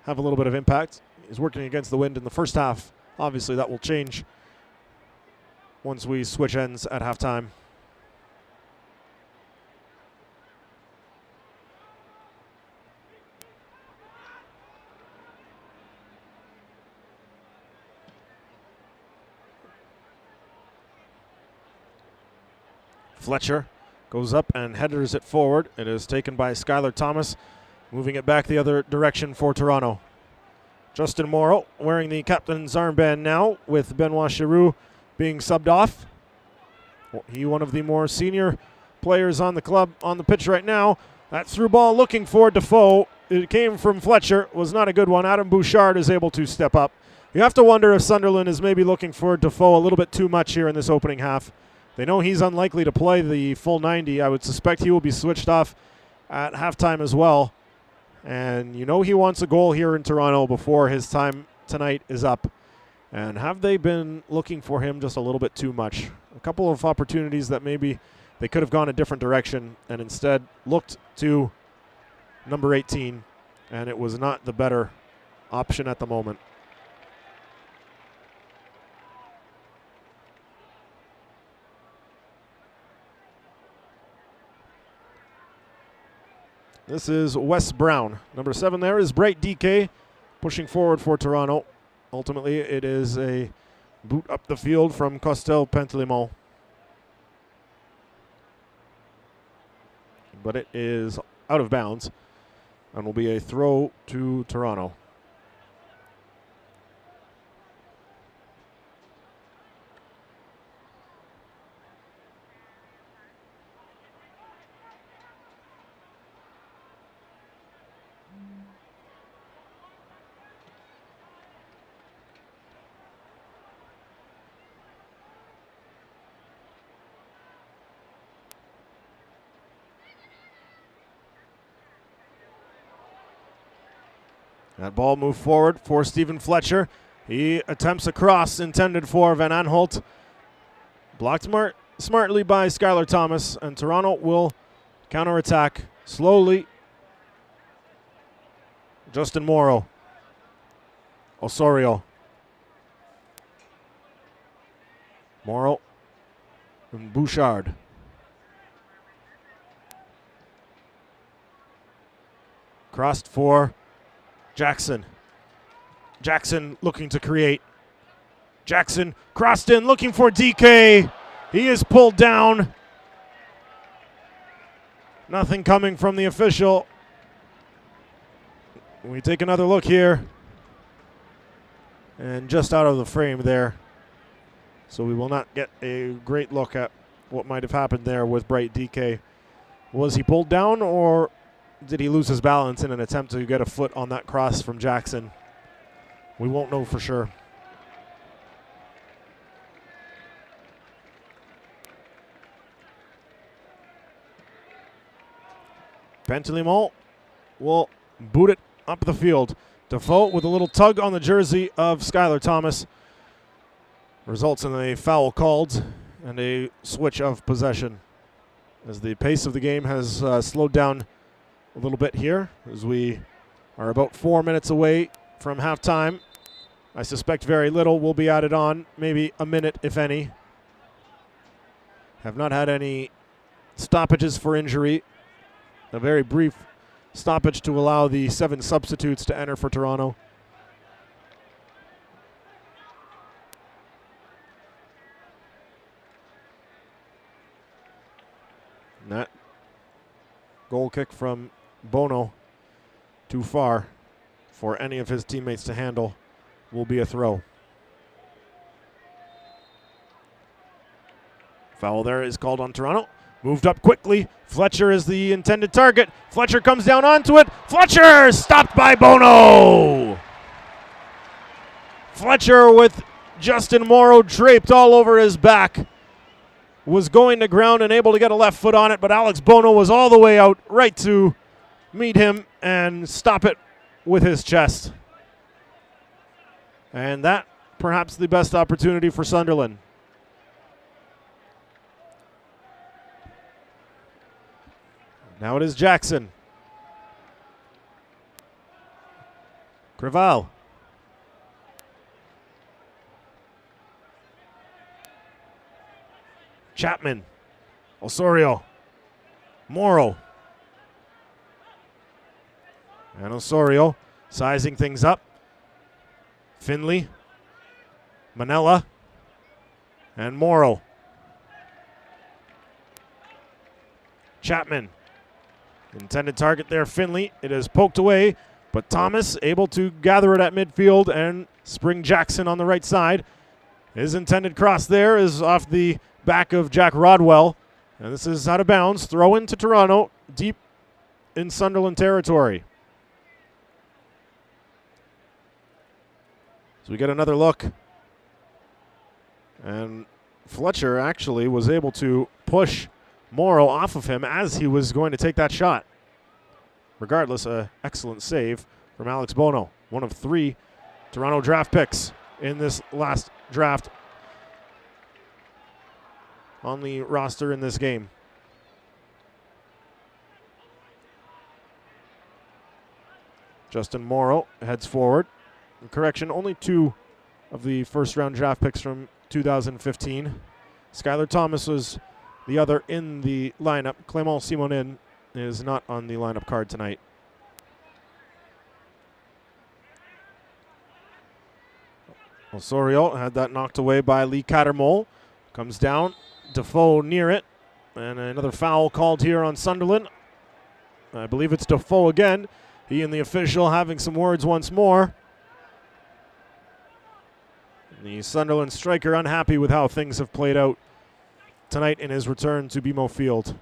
have a little bit of impact. He's working against the wind in the first half. Obviously that will change once we switch ends at halftime. Fletcher goes up and headers it forward. It is taken by Skylar Thomas, moving it back the other direction for Toronto. Justin Morrow wearing the captain's armband now, with Benoit Giroux being subbed off. He one of the more senior players on the club on the pitch right now. That through ball looking for Defoe. It came from Fletcher, was not a good one. Adam Bouchard is able to step up. You have to wonder if Sunderland is maybe looking for Defoe a little bit too much here in this opening half. They know he's unlikely to play the full 90. I would suspect he will be switched off at halftime as well. And you know he wants a goal here in Toronto before his time tonight is up. And have they been looking for him just a little bit too much? A couple of opportunities that maybe they could have gone a different direction and instead looked to number 18, and it was not the better option at the moment. This is Wes Brown. Number 7 there is Bright DK pushing forward for Toronto. Ultimately, it is a boot up the field from Costel Pantelimon. But it is out of bounds and will be a throw to Toronto. That ball moved forward for Stephen Fletcher. He attempts a cross intended for Van Aanholt. Blocked smartly by Skylar Thomas, and Toronto will counterattack slowly. Justin Morrow. Osorio. Morrow and Bouchard. Crossed for Jackson. Jackson looking to create. Jackson crossed in, looking for DK. He is pulled down. Nothing coming from the official. We take another look here. And just out of the frame there. So we will not get a great look at what might have happened there with Bright DK. Was he pulled down, or did he lose his balance in an attempt to get a foot on that cross from Jackson? We won't know for sure. Pantelimon will boot it up the field. Defoe with a little tug on the jersey of Skylar Thomas. Results in a foul called and a switch of possession, as the pace of the game has slowed down a little bit here, as we are about 4 minutes away from halftime. I suspect very little will be added on, maybe a minute if any. Have not had any stoppages for injury. A very brief stoppage to allow the 7 substitutes to enter for Toronto. And that goal kick from Bono, too far for any of his teammates to handle, will be a throw. Foul there is called on Toronto. Moved up quickly. Fletcher is the intended target. Fletcher comes down onto it. Fletcher stopped by Bono. Fletcher with Justin Morrow draped all over his back was going to ground and able to get a left foot on it, but Alex Bono was all the way out right to meet him and stop it with his chest. And that perhaps the best opportunity for Sunderland. Now it is Jackson. Creval. Chapman. Osorio. Morrow. And Osorio sizing things up. Finley. Manella. And Morrow. Chapman. Intended target there, Finley. It is poked away, but Thomas able to gather it at midfield and spring Jackson on the right side. His intended cross there is off the back of Jack Rodwell. And this is out of bounds. Throw into Toronto, deep in Sunderland territory. So we get another look. And Fletcher actually was able to push Morrow off of him as he was going to take that shot. Regardless, an excellent save from Alex Bono, one of 3 Toronto draft picks in this last draft on the roster in this game. Justin Morrow heads forward. Correction, only 2 of the first-round draft picks from 2015. Skylar Thomas was the other in the lineup. Clément Simonin is not on the lineup card tonight. Osorio had that knocked away by Lee Cattermole. Comes down. Defoe near it. And another foul called here on Sunderland. I believe it's Defoe again. He and the official having some words once more. The Sunderland striker unhappy with how things have played out tonight in his return to BMO Field.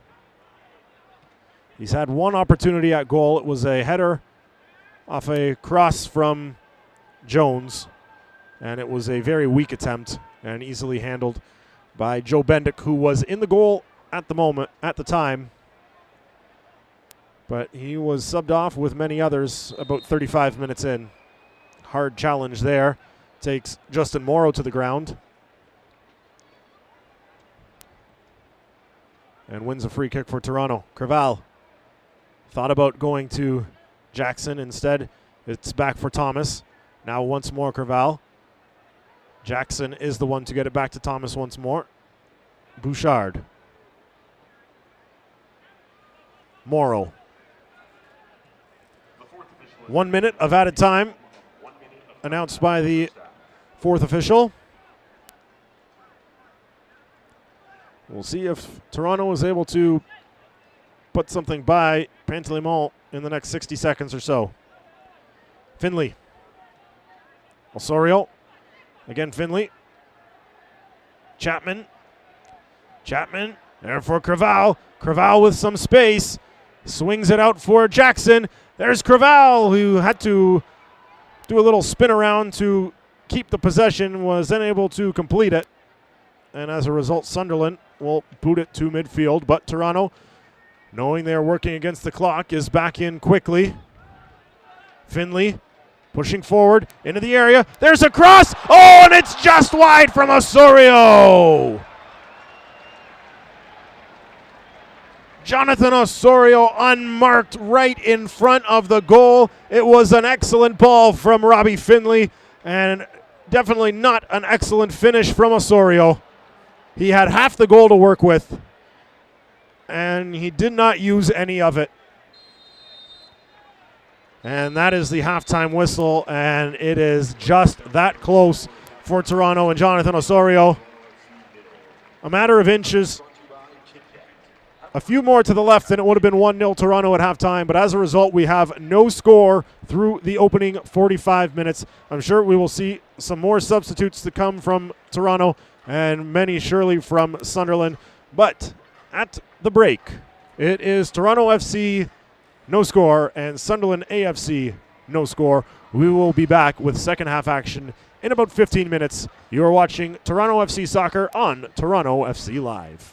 He's had one opportunity at goal. It was a header off a cross from Jones, and it was a very weak attempt and easily handled by Joe Bendick, who was in the goal at the time, but he was subbed off with many others about 35 minutes in. Hard challenge there. Takes Justin Morrow to the ground. And wins a free kick for Toronto. Creval thought about going to Jackson. Instead, it's back for Thomas. Now once more Creval. Jackson is the one to get it back to Thomas once more. Bouchard. Morrow. 1 minute of added time announced by the fourth official. We'll see if Toronto is able to put something by Pantelimon in the next 60 seconds or so. Finley. Osorio. Again, Finley. Chapman. Chapman. There for Creval. Creval with some space. Swings it out for Jackson. There's Creval, who had to do a little spin around to keep the possession, was unable to complete it. And as a result, Sunderland will boot it to midfield. But Toronto, knowing they are working against the clock, is back in quickly. Finley pushing forward into the area. There's a cross. Oh, and it's just wide from Osorio. Jonathan Osorio unmarked right in front of the goal. It was an excellent ball from Robbie Finley, and definitely not an excellent finish from Osorio. He had half the goal to work with, and he did not use any of it. And that is the halftime whistle, and it is just that close for Toronto and Jonathan Osorio. A matter of inches. A few more to the left than it would have been 1-0 Toronto at halftime, but as a result, we have no score through the opening 45 minutes. I'm sure we will see some more substitutes to come from Toronto and many surely from Sunderland. But at the break, it is Toronto FC, no score, and Sunderland AFC, no score. We will be back with second half action in about 15 minutes. You are watching Toronto FC Soccer on Toronto FC Live.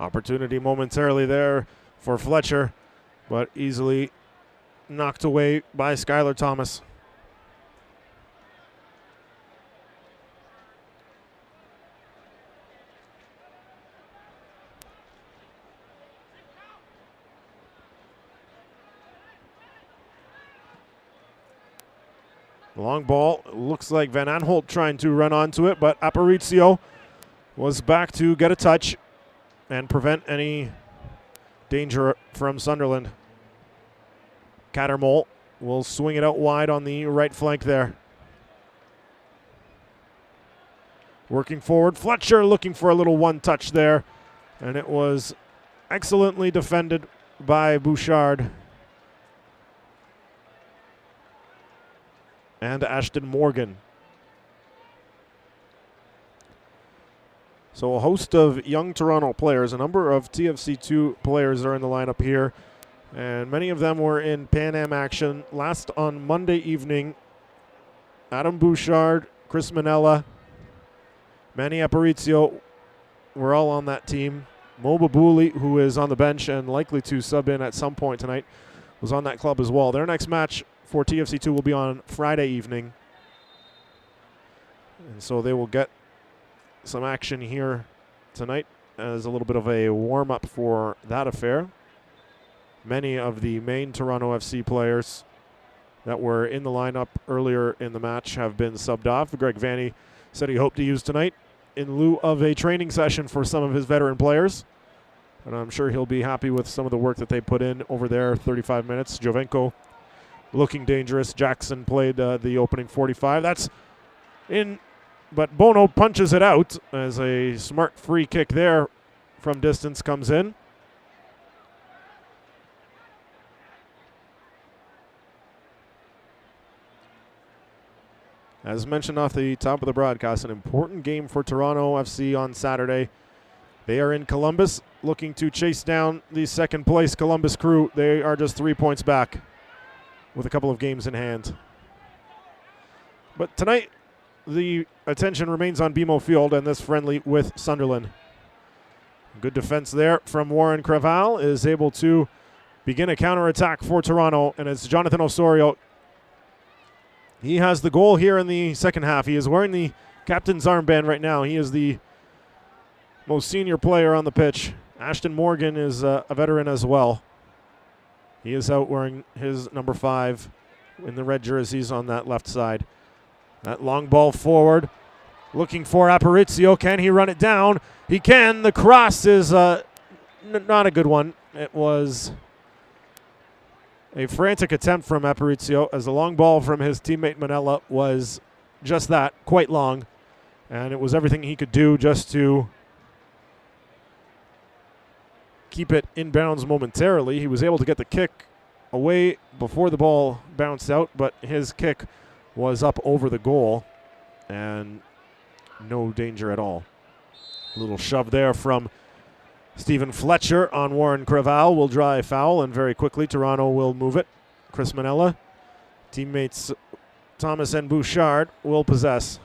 Opportunity momentarily there for Fletcher, but easily knocked away by Skylar Thomas. Long ball, looks like Van Aanholt trying to run onto it, but Aparicio was back to get a touch and prevent any danger from Sunderland. Cattermole will swing it out wide on the right flank there. Working forward, Fletcher looking for a little one touch there, and it was excellently defended by Bouchard. And Ashton Morgan. So a host of young Toronto players, a number of TFC2 players are in the lineup here, and many of them were in Pan Am action last on Monday evening. Adam Bouchard, Chris Manella, Manny Aparicio were all on that team. Mo Babuli, who is on the bench and likely to sub in at some point tonight, was on that club as well. Their next match for TFC2 will be on Friday evening. And so they will get some action here tonight as a little bit of a warm-up for that affair. Many of the main Toronto FC players that were in the lineup earlier in the match have been subbed off. Greg Vanny said he hoped to use tonight in lieu of a training session for some of his veteran players. And I'm sure he'll be happy with some of the work that they put in over there, 35 minutes. Jovenko looking dangerous. Jackson played the opening 45. That's in, but Bono punches it out as a smart free kick there from distance comes in. As mentioned off the top of the broadcast, an important game for Toronto FC on Saturday. They are in Columbus looking to chase down the second place Columbus Crew. They are just 3 points back with a couple of games in hand. But tonight, the attention remains on BMO Field and this friendly with Sunderland. Good defense there from Warren Creval, is able to begin a counterattack for Toronto, and it's Jonathan Osorio. He has the goal here in the second half. He is wearing the captain's armband right now. He is the most senior player on the pitch. Ashton Morgan is a veteran as well. He is out wearing his number 5 in the red jerseys on that left side. That long ball forward, looking for Aparicio. Can he run it down? He can. The cross is not a good one. It was a frantic attempt from Aparicio as the long ball from his teammate Manella was just that, quite long. And it was everything he could do just to keep it in bounds momentarily. He was able to get the kick away before the ball bounced out, but his kick was up over the goal and no danger at all. A little shove there from Stephen Fletcher on Warren Creval will draw a foul, and very quickly Toronto will move it. Chris Manella, teammates Thomas and Bouchard will possess.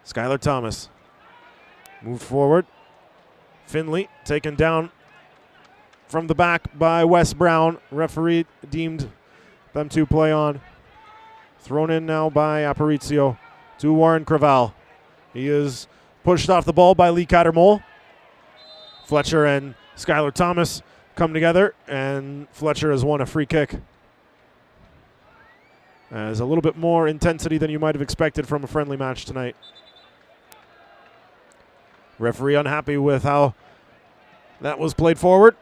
Skylar Thomas moved forward. Finley taken down from the back by Wes Brown. Referee deemed them to play on. Thrown in now by Aparicio to Warren Creval. He is pushed off the ball by Lee Cattermole. Fletcher and Skylar Thomas come together, and Fletcher has won a free kick. As a little bit more intensity than you might have expected from a friendly match tonight. Referee unhappy with how that was played forward.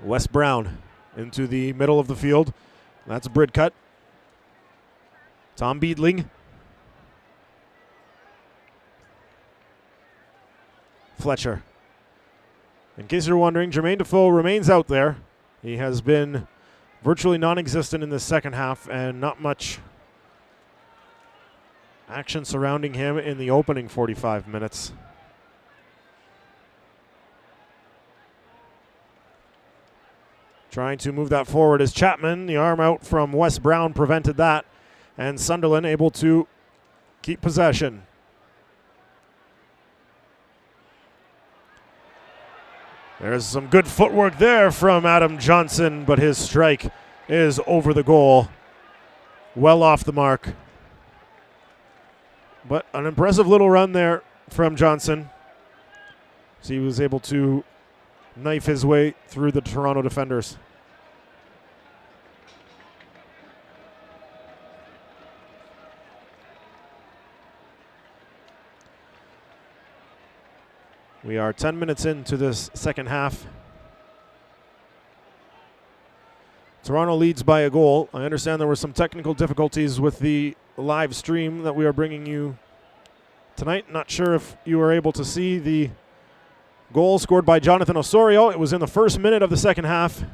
Wes Brown into the middle of the field. That's a Bridcut. Tom Beedling. Fletcher. In case you're wondering, Jermaine Defoe remains out there. He has been virtually non-existent in the second half, and not much action surrounding him in the opening 45 minutes. Trying to move that forward is Chapman. The arm out from Wes Brown prevented that. And Sunderland able to keep possession. There's some good footwork there from Adam Johnson, but his strike is over the goal. Well off the mark. But an impressive little run there from Johnson. So he was able to knife his way through the Toronto defenders. We are 10 minutes into this second half. Toronto leads by a goal. I understand there were some technical difficulties with the live stream that we are bringing you tonight. Not sure if you were able to see the goal scored by Jonathan Osorio. It was in the first minute of the second half.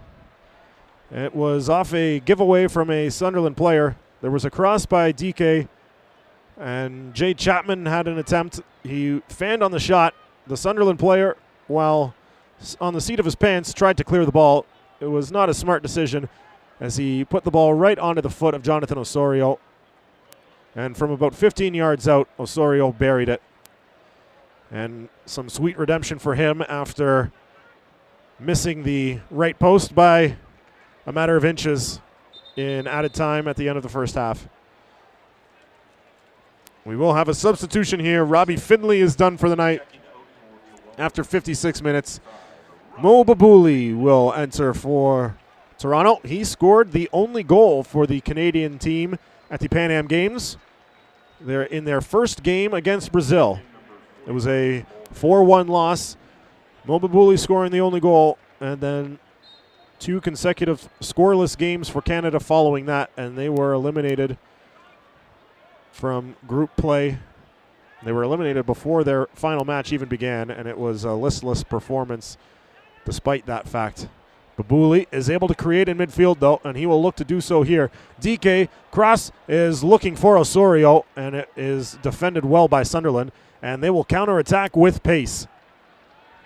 It was off a giveaway from a Sunderland player. There was a cross by DK, and Jay Chapman had an attempt. He fanned on the shot. The Sunderland player, while on the seat of his pants, tried to clear the ball. It was not a smart decision as he put the ball right onto the foot of Jonathan Osorio. And from about 15 yards out, Osorio buried it. And some sweet redemption for him after missing the right post by a matter of inches in added time at the end of the first half. We will have a substitution here. Robbie Findlay is done for the night after 56 minutes. Mo Babouli will enter for Toronto. He scored the only goal for the Canadian team at the Pan Am Games. They're in their first game against Brazil. It was a 4-1 loss. Mo Babouli scoring the only goal, and then 2 consecutive scoreless games for Canada following that, and they were eliminated from group play. They were eliminated before their final match even began, and it was a listless performance despite that fact. Babouli is able to create in midfield, though, and he will look to do so here. DK cross is looking for Osorio, and it is defended well by Sunderland, and they will counterattack with pace.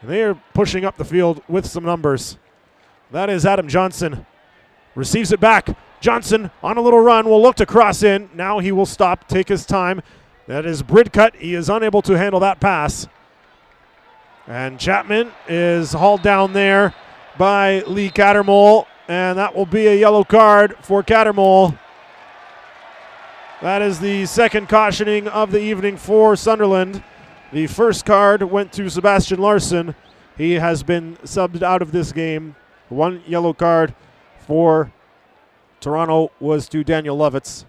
They are pushing up the field with some numbers. That is Adam Johnson. Receives it back. Johnson on a little run will look to cross in. Now he will stop, take his time. That is Bridcut. He is unable to handle that pass. And Chapman is hauled down there by Lee Cattermole, and that will be a yellow card for Cattermole. That is the second cautioning of the evening for Sunderland. The first card went to Sebastian Larsson. He has been subbed out of this game. 1 yellow card for Toronto was to Daniel Lovitz.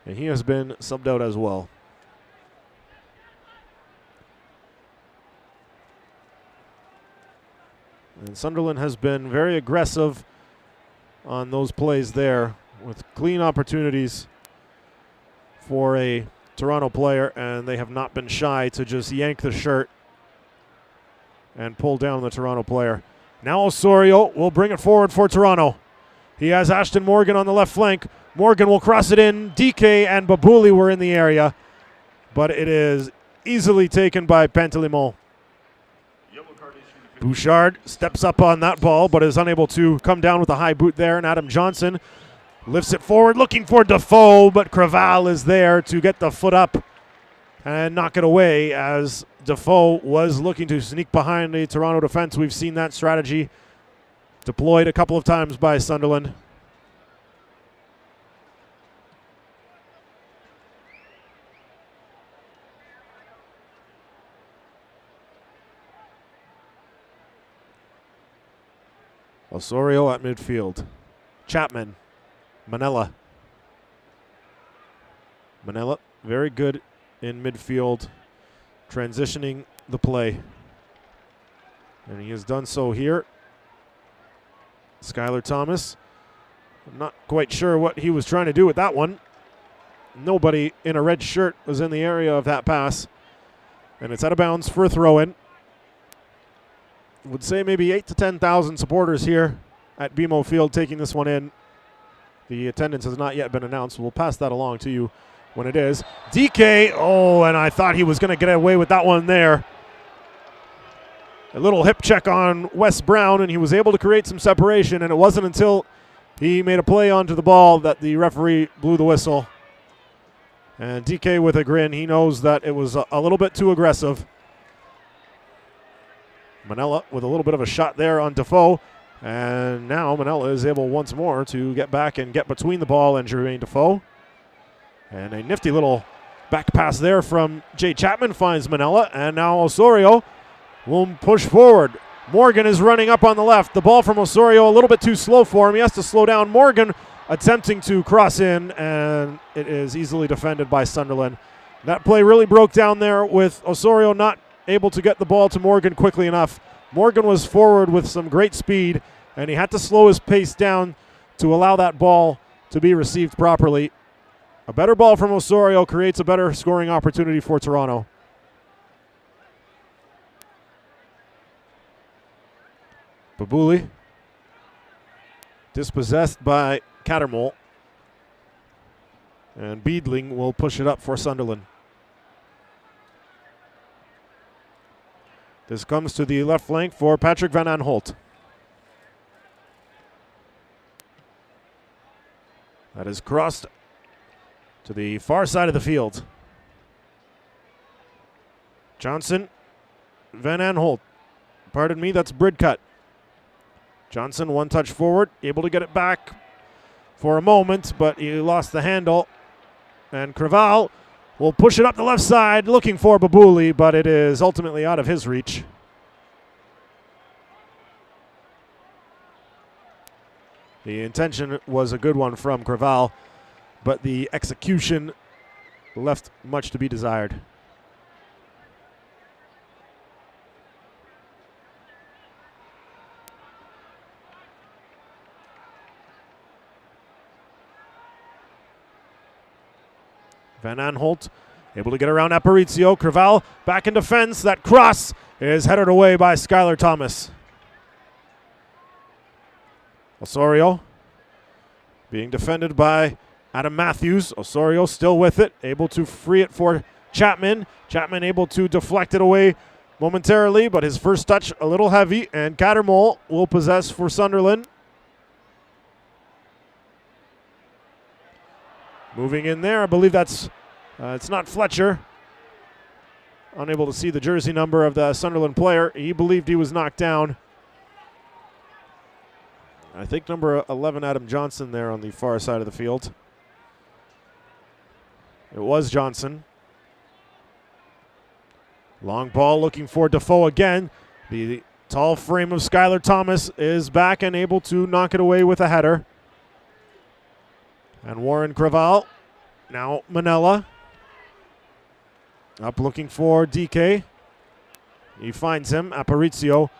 And he has been subbed out as well. And Sunderland has been very aggressive on those plays there with clean opportunities for a Toronto player, and they have not been shy to just yank the shirt and pull down the Toronto player. Now Osorio will bring it forward for Toronto. He has Ashton Morgan on the left flank. Morgan will cross it in. DK and Babouli were in the area, but it is easily taken by Pantelimon. Bouchard steps up on that ball, but is unable to come down with a high boot there, and Adam Johnson lifts it forward, looking for Defoe, but Craval is there to get the foot up and knock it away as Defoe was looking to sneak behind the Toronto defense. We've seen that strategy deployed a couple of times by Sunderland. Osorio at midfield. Chapman. Manella. Manella, very good in midfield, transitioning the play. And he has done so here. Skylar Thomas. I'm not quite sure what he was trying to do with that one. Nobody in a red shirt was in the area of that pass. And it's out of bounds for a throw-in. Would say maybe 8,000 to 10,000 supporters here at BMO Field taking this one in. The attendance has not yet been announced. We'll pass that along to you when it is. DK, oh, and I thought he was going to get away with that one there. A little hip check on Wes Brown, and he was able to create some separation, and it wasn't until he made a play onto the ball that the referee blew the whistle. And DK with a grin, he knows that it was a little bit too aggressive. Manella with a little bit of a shot there on Defoe. And now Manella is able once more to get back and get between the ball and Jermaine Defoe. And a nifty little back pass there from Jay Chapman finds Manella. And now Osorio will push forward. Morgan is running up on the left. The ball from Osorio a little bit too slow for him. He has to slow down. Morgan attempting to cross in, and it is easily defended by Sunderland. That play really broke down there with Osorio not able to get the ball to Morgan quickly enough. Morgan was forward with some great speed, and he had to slow his pace down to allow that ball to be received properly. A better ball from Osorio creates a better scoring opportunity for Toronto. Babuli dispossessed by Cattermole, and Beedling will push it up for Sunderland. This comes to the left flank for Patrick Van Aanholt. That is crossed to the far side of the field. Johnson, Van Aanholt. Pardon me, that's Bridcut. Johnson, one touch forward, able to get it back for a moment, but he lost the handle. And Creval will push it up the left side, looking for Babuli, but it is ultimately out of his reach. The intention was a good one from Creval, but the execution left much to be desired. Van Aanholt able to get around Aparicio. Creval back in defense. That cross is headed away by Skylar Thomas. Osorio being defended by Adam Matthews. Osorio still with it, able to free it for Chapman. Chapman able to deflect it away momentarily, but his first touch a little heavy, and Cattermole will possess for Sunderland. Moving in there, I believe that's, it's not Fletcher. Unable to see the jersey number of the Sunderland player. He believed he was knocked down. I think number 11, Adam Johnson, there on the far side of the field. It was Johnson. Long ball looking for Defoe again. The tall frame of Skylar Thomas is back and able to knock it away with a header. And Warren Creval, now Manella. Up looking for DK. He finds him. Aparicio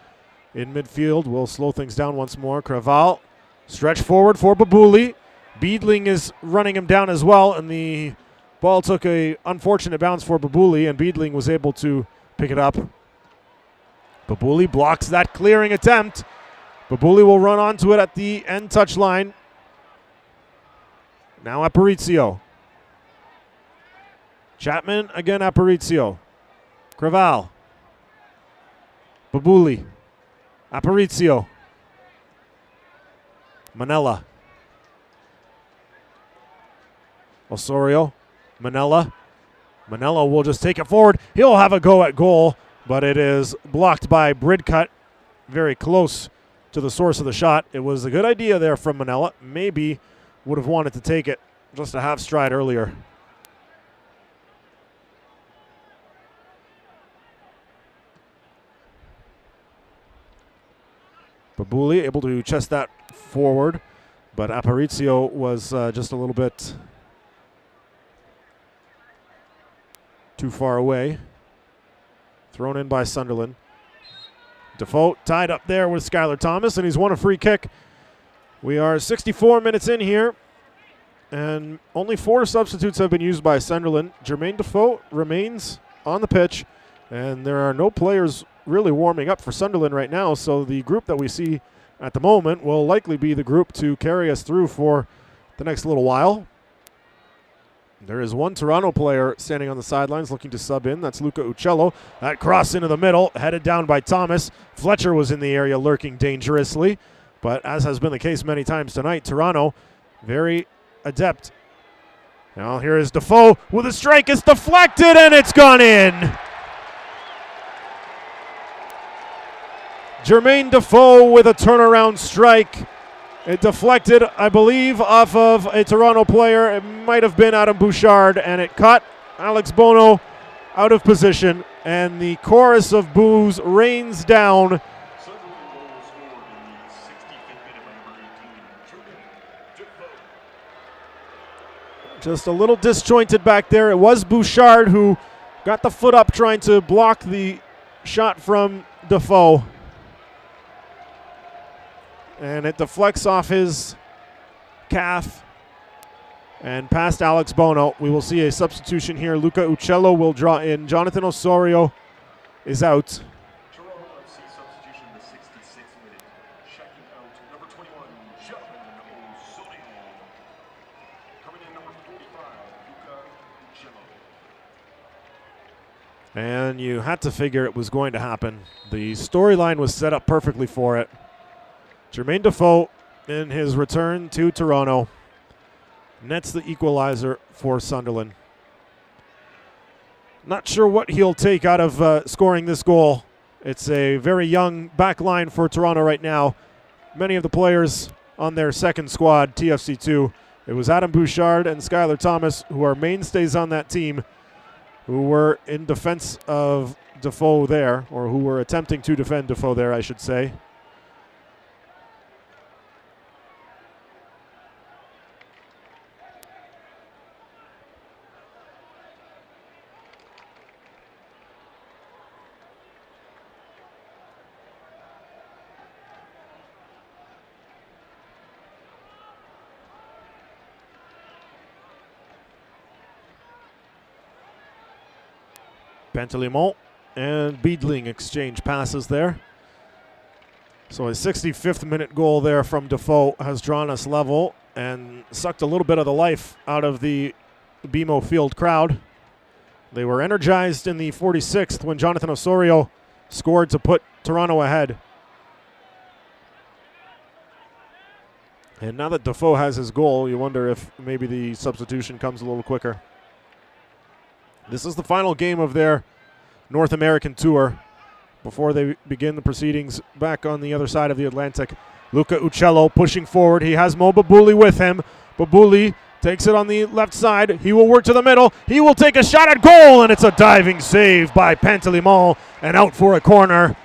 in midfield will slow things down once more. Creval, stretch forward for Babuli. Beedling is running him down as well, and the ball took a unfortunate bounce for Babuli, and Beedling was able to pick it up. Babuli blocks that clearing attempt. Babuli will run onto it at the end touch line. Now Aparicio. Chapman, again Aparicio. Creval. Babuli. Aparicio. Manella. Osorio. Manella. Manella will just take it forward. He'll have a go at goal, but it is blocked by Bridcut. Very close to the source of the shot. It was a good idea there from Manella. Maybe would have wanted to take it just a half stride earlier. Babuli able to chest that forward, but Aparicio was just a little bit too far away. Thrown in by Sunderland. Defoe tied up there with Skylar Thomas, and he's won a free kick. We are 64 minutes in here, and only 4 substitutes have been used by Sunderland. Jermaine Defoe remains on the pitch, and there are no players really warming up for Sunderland right now, so the group that we see at the moment will likely be the group to carry us through for the next little while. There is one Toronto player standing on the sidelines looking to sub in. That's Luca Uccello. That cross into the middle, headed down by Thomas. Fletcher was in the area lurking dangerously. But as has been the case many times tonight, Toronto very adept. Now here is Defoe with a strike. It's deflected and it's gone in. Jermaine Defoe with a turnaround strike. It deflected, I believe, off of a Toronto player. It might have been Adam Bouchard, and it caught Alex Bono out of position. And the chorus of boos rains down. Sunderland goal scored in the 65th minute by number 18, Jermaine Defoe. Just a little disjointed back there. It was Bouchard who got the foot up trying to block the shot from Defoe. And it deflects off his calf and past Alex Bono. We will see a substitution here. Luca Uccello will draw in. Jonathan Osorio is out. Toronto FC substitution in the 66th minute. Checking out number 21, Jonathan Osorio. Coming in number 45, Luca Uccello. And you had to figure it was going to happen. The storyline was set up perfectly for it. Jermaine Defoe, in his return to Toronto, nets the equalizer for Sunderland. Not sure what he'll take out of scoring this goal. It's a very young back line for Toronto right now. Many of the players on their second squad, TFC2. It was Adam Bouchard and Skylar Thomas, who are mainstays on that team, who were in defense of Defoe there, or who were attempting to defend Defoe there, I should say. Pantelimon and Beedling exchange passes there. So a 65th minute goal there from Defoe has drawn us level and sucked a little bit of the life out of the BMO Field crowd. They were energized in the 46th when Jonathan Osorio scored to put Toronto ahead. And now that Defoe has his goal, you wonder if maybe the substitution comes a little quicker. This is the final game of their North American tour before they begin the proceedings back on the other side of the Atlantic. Luca Uccello pushing forward. He has Mo Babuli with him. Babuli takes it on the left side. He will work to the middle. He will take a shot at goal, and it's a diving save by Pantelimon and out for a corner.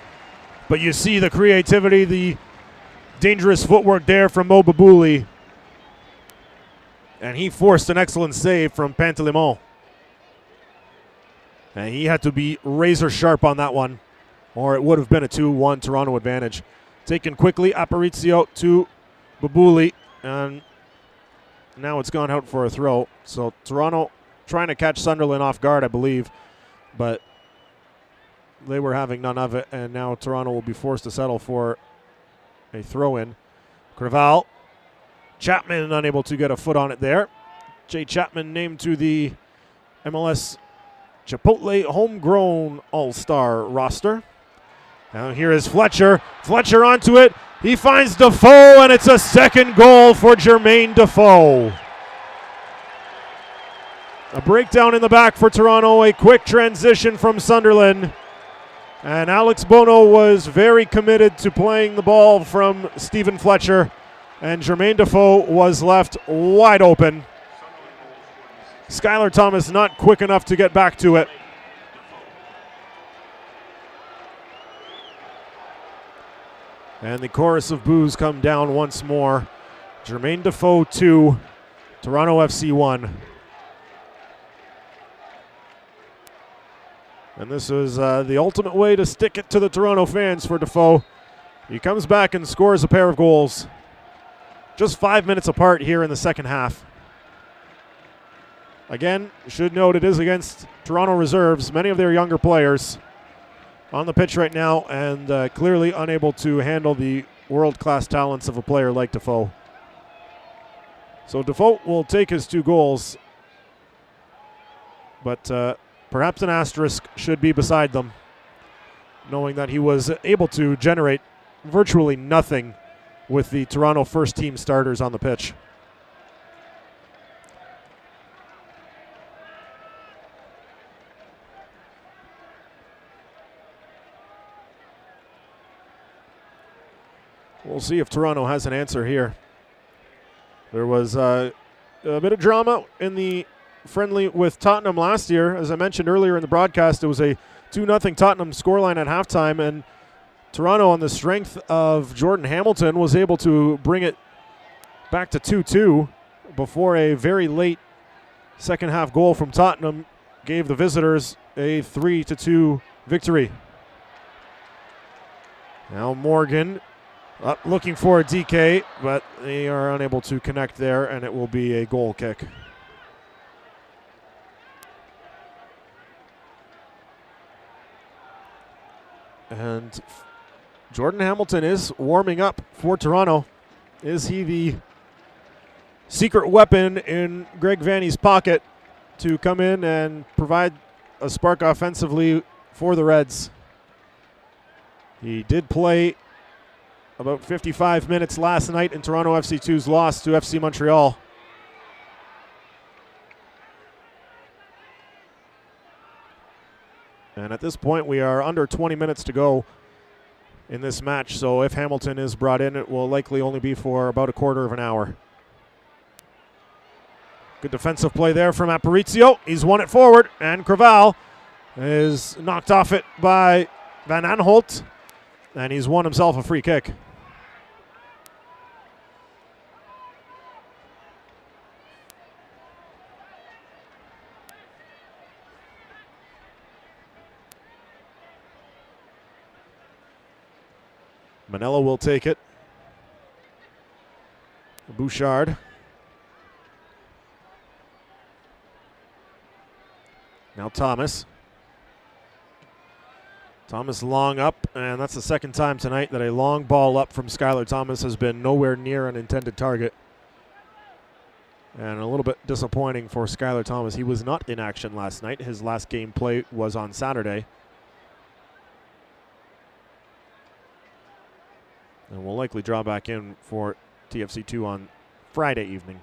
But you see the creativity, the dangerous footwork there from Mo Babuli. And he forced an excellent save from Pantelimon. And he had to be razor sharp on that one, or it would have been a 2-1 Toronto advantage. Taken quickly, Aparicio to Babuli, and now it's gone out for a throw. So Toronto trying to catch Sunderland off guard, I believe, but they were having none of it, and now Toronto will be forced to settle for a throw-in. Creval, Chapman unable to get a foot on it there. Jay Chapman named to the MLS Chipotle homegrown all-star roster. Now here is Fletcher. Fletcher onto it. He finds Defoe, and it's a second goal for Jermaine Defoe. A breakdown in the back for Toronto, a quick transition from Sunderland. And Alex Bono was very committed to playing the ball from Stephen Fletcher, and Jermaine Defoe was left wide open. Skylar Thomas not quick enough to get back to it. And the chorus of boos come down once more. Jermaine Defoe 2, Toronto FC 1. And this is the ultimate way to stick it to the Toronto fans for Defoe. He comes back and scores a pair of goals. Just 5 minutes apart here in the second half. Again, should note it is against Toronto reserves, many of their younger players on the pitch right now, and clearly unable to handle the world-class talents of a player like Defoe. So Defoe will take his 2 goals but perhaps an asterisk should be beside them, knowing that he was able to generate virtually nothing with the Toronto first team starters on the pitch. We'll see if Toronto has an answer here. There was a bit of drama in the friendly with Tottenham last year. As I mentioned earlier in the broadcast, it was a 2-0 Tottenham scoreline at halftime, and Toronto, on the strength of Jordan Hamilton, was able to bring it back to 2-2 before a very late second half goal from Tottenham gave the visitors a 3-2 victory. Now Morgan up looking for a DK, but they are unable to connect there, and it will be a goal kick. And Jordan Hamilton is warming up for Toronto. Is he the secret weapon in Greg Vanney's pocket to come in and provide a spark offensively for the Reds? He did play about 55 minutes last night in Toronto FC2's loss to FC Montreal. And at this point, we are under 20 minutes to go in this match, so if Hamilton is brought in, it will likely only be for about a quarter of an hour. Good defensive play there from Aparicio. He's won it forward, and Creval is knocked off it by Van Aanholt, and he's won himself a free kick. Manella will take it. Bouchard. Now Thomas. Thomas long up, and that's the second time tonight that a long ball up from Skylar Thomas has been nowhere near an intended target. And a little bit disappointing for Skylar Thomas. He was not in action last night. His last game play was on Saturday. And will likely draw back in for TFC2 on Friday evening.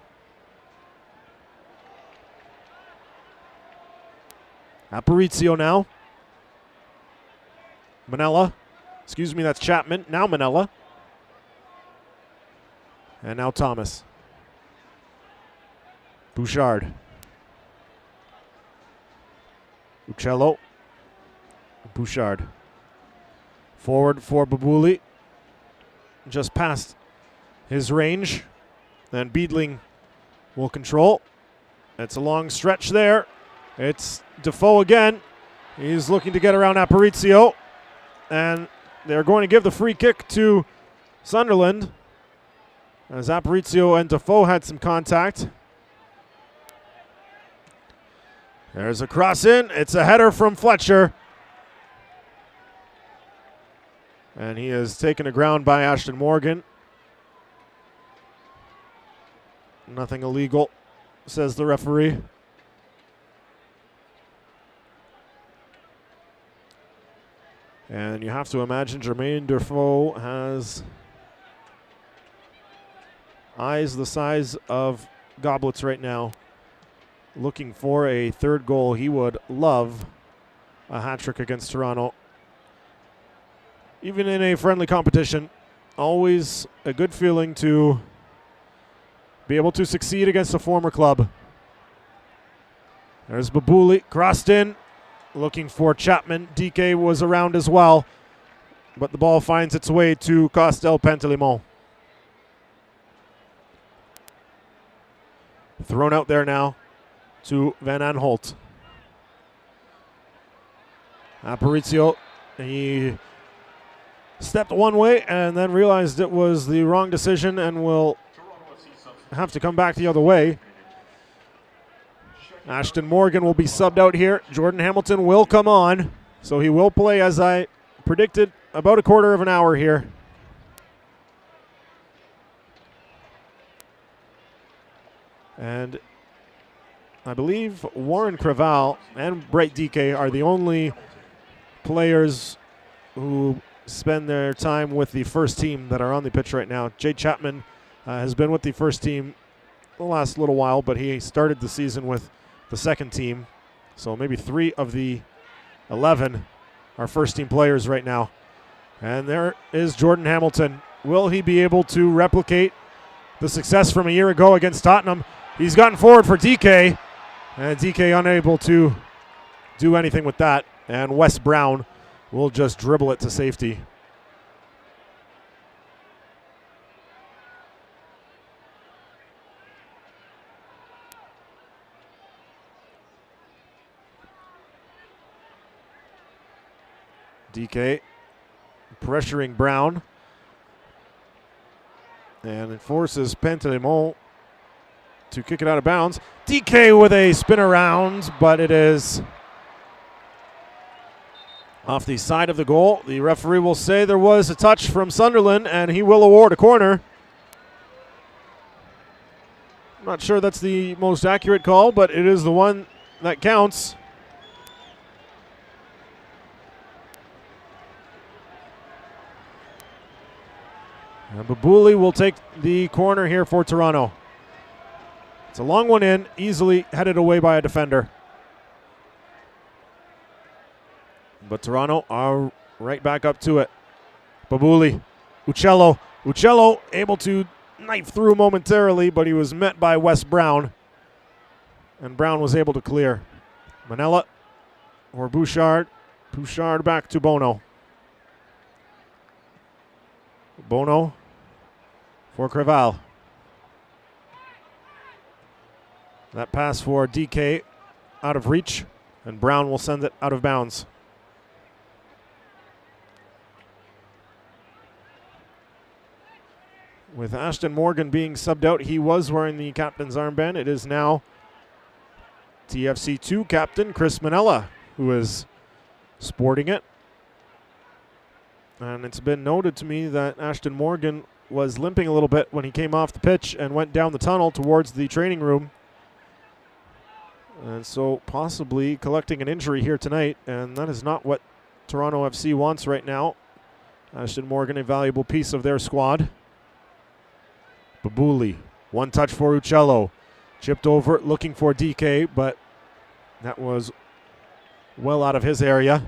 Aparicio now. Manella. Excuse me, that's Chapman. Now Manella. And now Thomas. Bouchard. Uccello. Bouchard. Forward for Babuli. Just past his range. Then Beedling will control. It's a long stretch there. It's Defoe again. He's looking to get around Aparicio. And they're going to give the free kick to Sunderland, as Aparicio and Defoe had some contact. There's a cross in. It's a header from Fletcher. And he is taken to ground by Ashton Morgan. Nothing illegal, says the referee. And you have to imagine Jermaine Defoe has eyes the size of goblets right now, looking for a third goal. He would love a hat trick against Toronto. Even in a friendly competition, always a good feeling to be able to succeed against a former club. There's Babuli, crossed in, looking for Chapman. DK was around as well, but the ball finds its way to Costel Pantelimon. Thrown out there now to Van Aanholt. Aparicio, he stepped one way and then realized it was the wrong decision and will have to come back the other way. Ashton Morgan will be subbed out here. Jordan Hamilton will come on, so he will play, as I predicted, about a quarter of an hour here. And I believe Warren Creval and Bright DK are the only players who spend their time with the first team that are on the pitch right now. Jay Chapman has been with the first team the last little while, but he started the season with the second team. So maybe 3 of the 11 are first team players right now. And there is Jordan Hamilton. Will he be able to replicate the success from a year ago against Tottenham? He's gotten forward for DK, and DK unable to do anything with that. And Wes Brown will just dribble it to safety. DK pressuring Brown. And it forces Pantelimon to kick it out of bounds. DK with a spin around, but it is off the side of the goal. The referee will say there was a touch from Sunderland, and he will award a corner. I'm not sure that's the most accurate call, but it is the one that counts. And Babouli will take the corner here for Toronto. It's a long one in, easily headed away by a defender. But Toronto are right back up to it. Babouli, Uccello able to knife through momentarily, but he was met by Wes Brown. And Brown was able to clear. Manella or Bouchard. Bouchard back to Bono. Bono for Creval. That pass for DK out of reach, and Brown will send it out of bounds. With Ashton Morgan being subbed out, he was wearing the captain's armband. It is now TFC 2 captain Chris Manella who is sporting it. And it's been noted to me that Ashton Morgan was limping a little bit when he came off the pitch and went down the tunnel towards the training room. And so possibly collecting an injury here tonight, and that is not what Toronto FC wants right now. Ashton Morgan, a valuable piece of their squad. Babouli, one touch for Uccello. Chipped over, looking for DK, but that was well out of his area.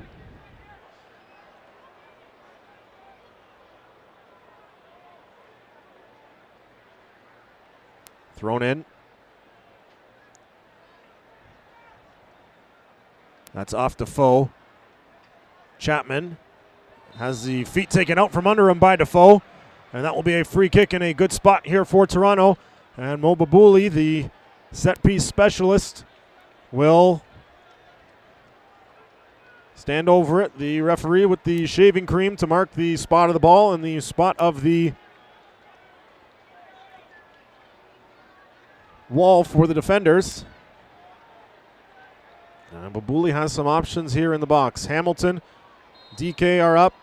Thrown in. That's off Defoe. Chapman has the feet taken out from under him by Defoe. And that will be a free kick in a good spot here for Toronto. And Mo Babouli, the set-piece specialist, will stand over it. The referee with the shaving cream to mark the spot of the ball and the spot of the wall for the defenders. And Babouli has some options here in the box. Hamilton, DK are up.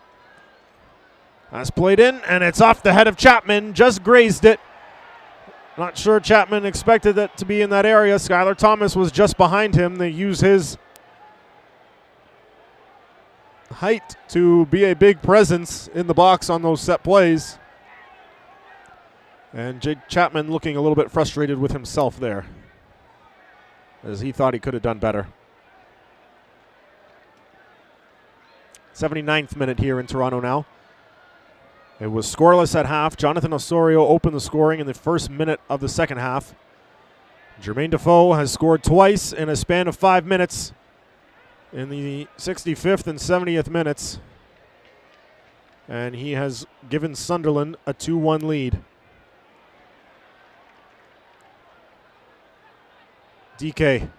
That's played in, and it's off the head of Chapman. Just grazed it. Not sure Chapman expected that to be in that area. Skylar Thomas was just behind him. They use his height to be a big presence in the box on those set plays. And Jake Chapman looking a little bit frustrated with himself there, as he thought he could have done better. 79th minute here in Toronto now. It was scoreless at half. Jonathan Osorio opened the scoring in the first minute of the second half. Jermaine Defoe has scored twice in a span of 5 minutes in the 65th and 70th minutes. And he has given Sunderland a 2-1 lead. DK.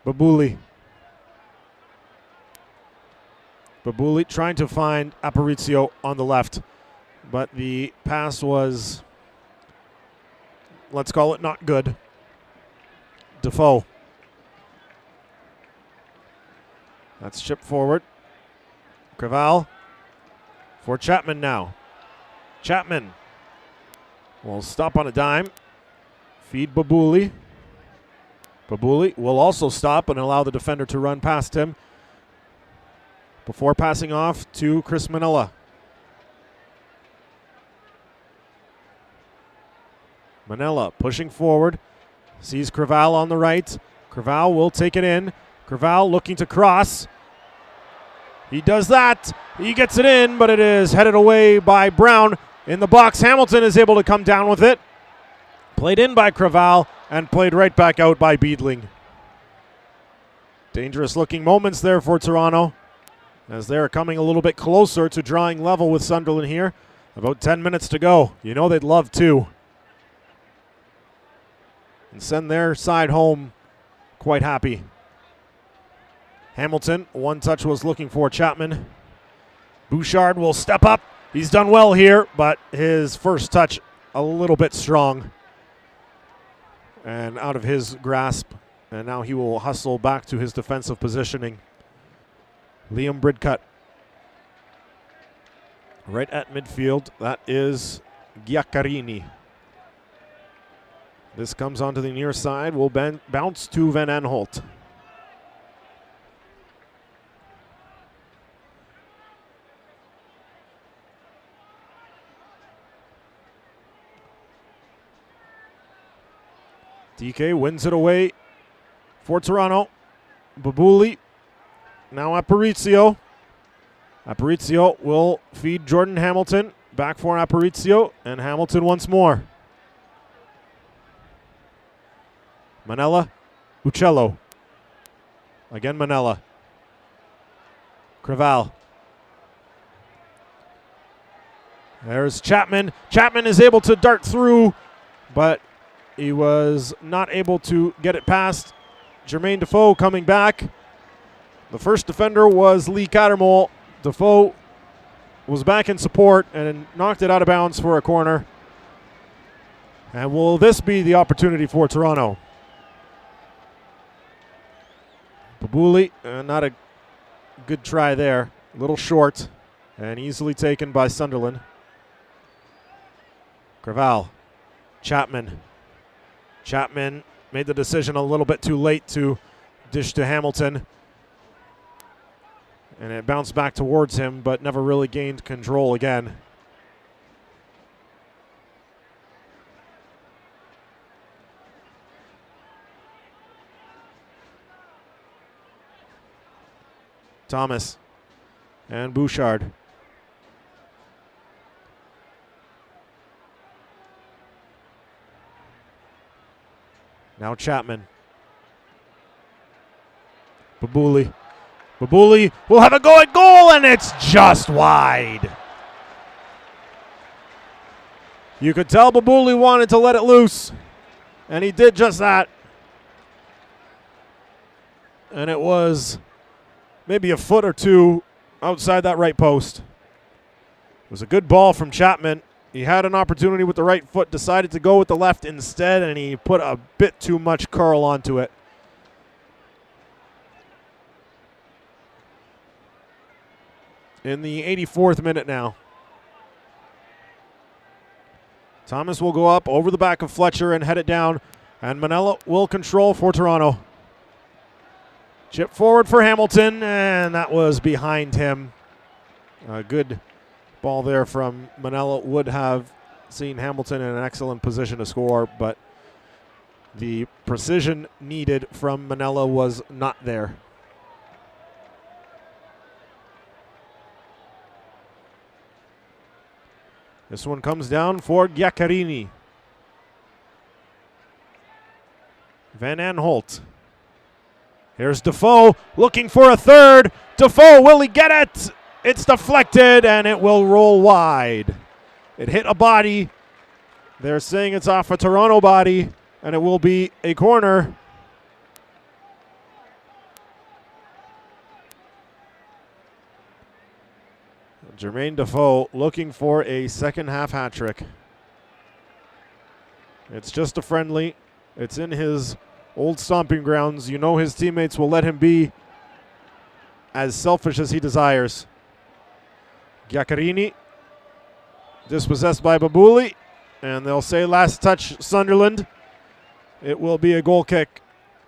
Babouli. Babouli trying to find Aparicio on the left, but the pass was, let's call it, not good. Defoe. That's chipped forward. Creval for Chapman now. Chapman will stop on a dime. Feed Babouli. Babuli will also stop and allow the defender to run past him before passing off to Chris Manella. Manella pushing forward, sees Creval on the right. Creval will take it in. Creval looking to cross. He does that. He gets it in, but it is headed away by Brown in the box. Hamilton is able to come down with it. Played in by Creval and played right back out by Beedling. Dangerous looking moments there for Toronto as they're coming a little bit closer to drawing level with Sunderland here. About 10 minutes to go. You know they'd love to. And send their side home quite happy. Hamilton, one touch was looking for Chapman. Bouchard will step up. He's done well here, but his first touch a little bit strong and out of his grasp. And now he will hustle back to his defensive positioning. Liam Bridcut right at midfield. That is Giaccarini. This comes onto the near side. Will bounce to Van Aanholt. DK wins it away for Toronto. Babuli now Aparicio. Aparicio will feed Jordan Hamilton. Back for Aparicio and Hamilton once more. Manella, Uccello. Again Manella. Creval. There's Chapman. Chapman is able to dart through, but he was not able to get it past. Jermaine Defoe coming back. The first defender was Lee Cattermole. Defoe was back in support and knocked it out of bounds for a corner. And will this be the opportunity for Toronto? Babuli, not a good try there. A little short and easily taken by Sunderland. Creval. Chapman. Chapman made the decision a little bit too late to dish to Hamilton. And it bounced back towards him, but never really gained control again. Thomas and Bouchard. Now Chapman. Babuli. Babuli will have a go at goal, and it's just wide. You could tell Babuli wanted to let it loose, and he did just that. And it was maybe a foot or two outside that right post. It was a good ball from Chapman. He had an opportunity with the right foot, decided to go with the left instead, and he put a bit too much curl onto it. In the 84th minute now. Thomas will go up over the back of Fletcher and head it down, and Manella will control for Toronto. Chip forward for Hamilton, and that was behind him. A good ball there from Manella would have seen Hamilton in an excellent position to score, but the precision needed from Manella was not there. This one comes down for Giaccarini. Van Aanholt. Here's Defoe looking for a third. Defoe, will he get it? It's deflected and it will roll wide. It hit a body. They're saying it's off a Toronto body and it will be a corner. Jermaine Defoe looking for a second half hat trick. It's just a friendly. It's in his old stomping grounds. You know his teammates will let him be as selfish as he desires. Giaccarini dispossessed by Babuli, and they'll say last touch Sunderland. It will be a goal kick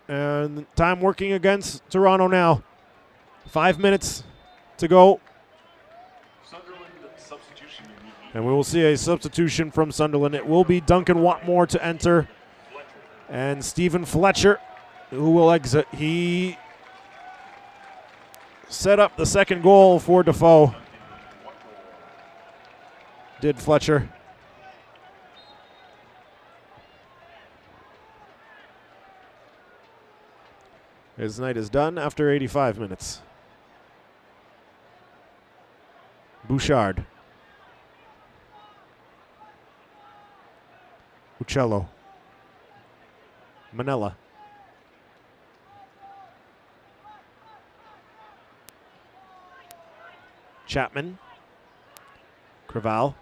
And time working against Toronto now. 5 minutes to go. Sunderland substitution immediately. And we will see a substitution from Sunderland. It will be Duncan Watmore to enter. And Stephen Fletcher, who will exit. He set up the second goal for Defoe. Did Fletcher. His night is done after 85 minutes. Bouchard. Uccello. Manella. Chapman. Creval.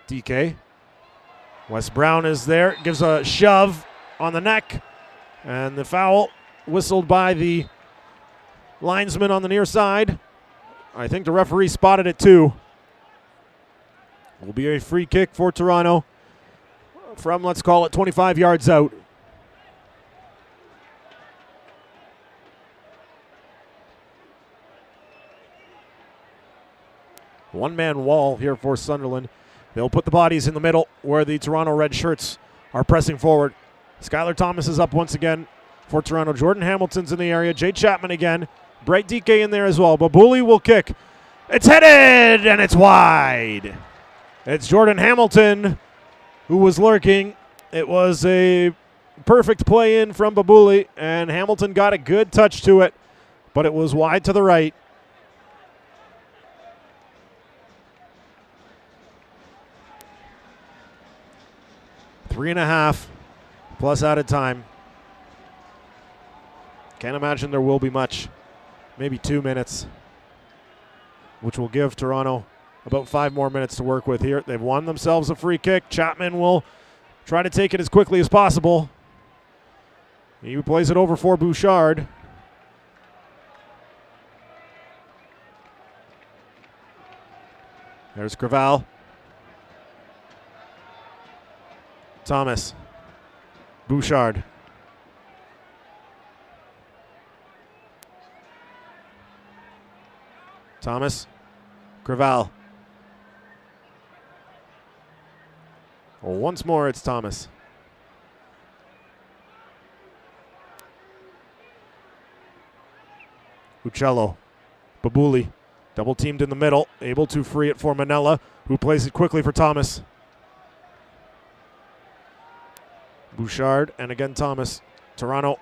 DK. Wes Brown is there. Gives a shove on the neck. And the foul whistled by the linesman on the near side. I think the referee spotted it too. Will be a free kick for Toronto from, let's call it, 25 yards out. One-man wall here for Sunderland. They'll put the bodies in the middle where the Toronto red shirts are pressing forward. Skylar Thomas is up once again for Toronto. Jordan Hamilton's in the area. Jay Chapman again. Bright DK in there as well. Babuli will kick. It's headed, and it's wide. It's Jordan Hamilton who was lurking. It was a perfect play in from Babuli, and Hamilton got a good touch to it, but it was wide to the right. Three and a half plus added time. Can't imagine there will be much. Maybe 2 minutes, which will give Toronto about 5 more minutes to work with here. They've won themselves a free kick. Chapman will try to take it as quickly as possible. He plays it over for Bouchard. There's Creval. Thomas. Bouchard. Thomas. Creval. Well, once more, it's Thomas. Uccello. Babuli. Double teamed in the middle. Able to free it for Manella, who plays it quickly for Thomas. Bouchard and again Thomas. Toronto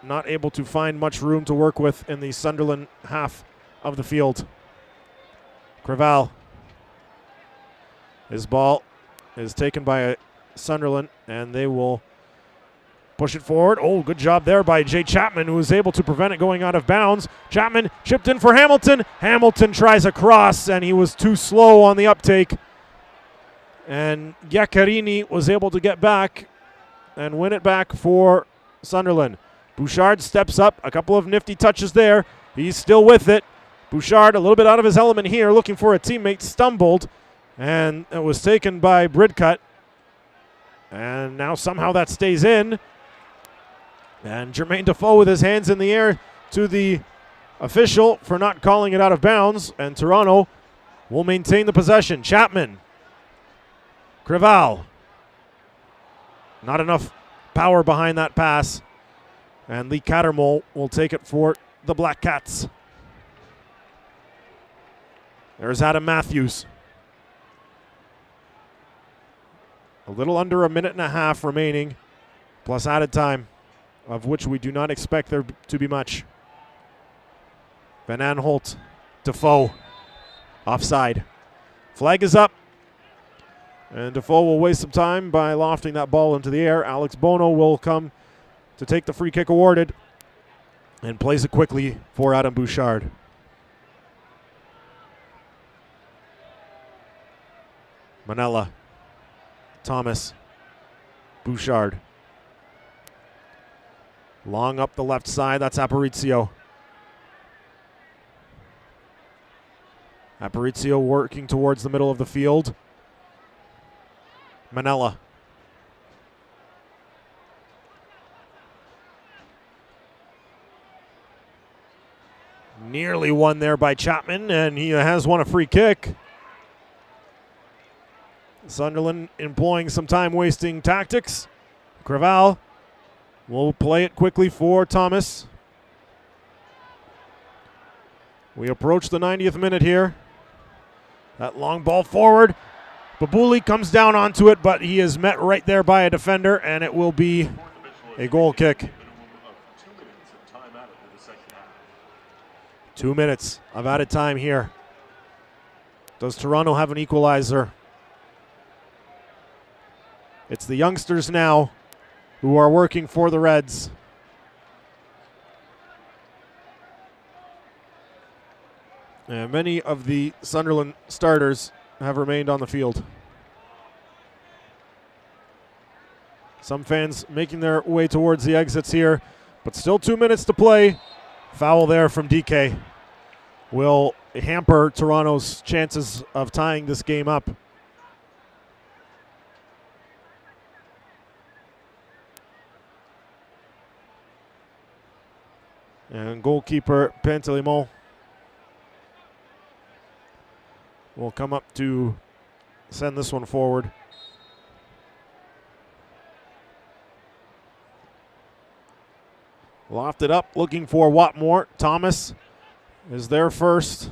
not able to find much room to work with in the Sunderland half of the field. Creval. His ball is taken by Sunderland, and they will push it forward. Oh, good job there by Jay Chapman, who was able to prevent it going out of bounds. Chapman chipped in for Hamilton. Hamilton tries a cross, and he was too slow on the uptake. And Giaccarini was able to get back and win it back for Sunderland. Bouchard steps up. A couple of nifty touches there. He's still with it. Bouchard a little bit out of his element here, looking for a teammate, stumbled, and it was taken by Bridcut. And now somehow that stays in. And Jermaine Defoe with his hands in the air to the official for not calling it out of bounds. And Toronto will maintain the possession. Chapman. Creval. Not enough power behind that pass. And Lee Cattermole will take it for the Black Cats. There's Adam Matthews. A little under a minute and a half remaining, plus added time, of which we do not expect there to be much. Van Aanholt, Defoe, offside. Flag is up, and Defoe will waste some time by lofting that ball into the air. Alex Bono will come to take the free kick awarded and plays it quickly for Adam Bouchard. Manella, Thomas, Bouchard. Long up the left side, that's Aparicio. Aparicio working towards the middle of the field. Manella. Nearly won there by Chapman, and he has won a free kick. Sunderland employing some time-wasting tactics. Creval will play it quickly for Thomas. We approach the 90th minute here. That long ball forward. Babuli comes down onto it, but he is met right there by a defender, and it will be a goal kick. 2 minutes of added time here. Does Toronto have an equalizer? It's the youngsters now who are working for the Reds. And many of the Sunderland starters have remained on the field. Some fans making their way towards the exits here, but still 2 minutes to play. Foul there from DK will hamper Toronto's chances of tying this game up. And goalkeeper Pantelimon will come up to send this one forward. Lofted up, looking for Watmore. Thomas is there first.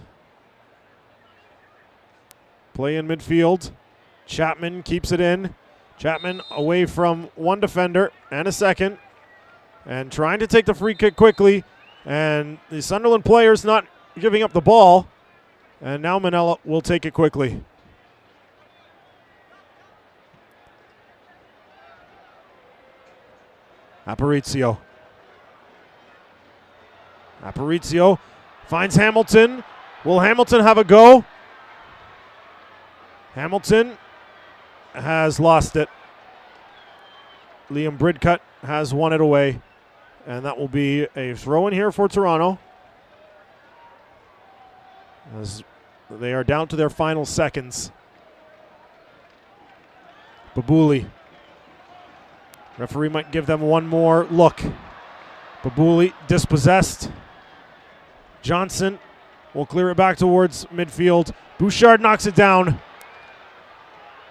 Play in midfield. Chapman keeps it in. Chapman away from one defender and a second. And trying to take the free kick quickly. And the Sunderland players not giving up the ball. And now Manella will take it quickly. Aparicio finds Hamilton. Will Hamilton have a go? Hamilton has lost it. Liam Bridcut has won it away. And that will be a throw in here for Toronto, as they are down to their final seconds. Babuli. Referee might give them one more look. Babuli dispossessed. Johnson will clear it back towards midfield. Bouchard knocks it down.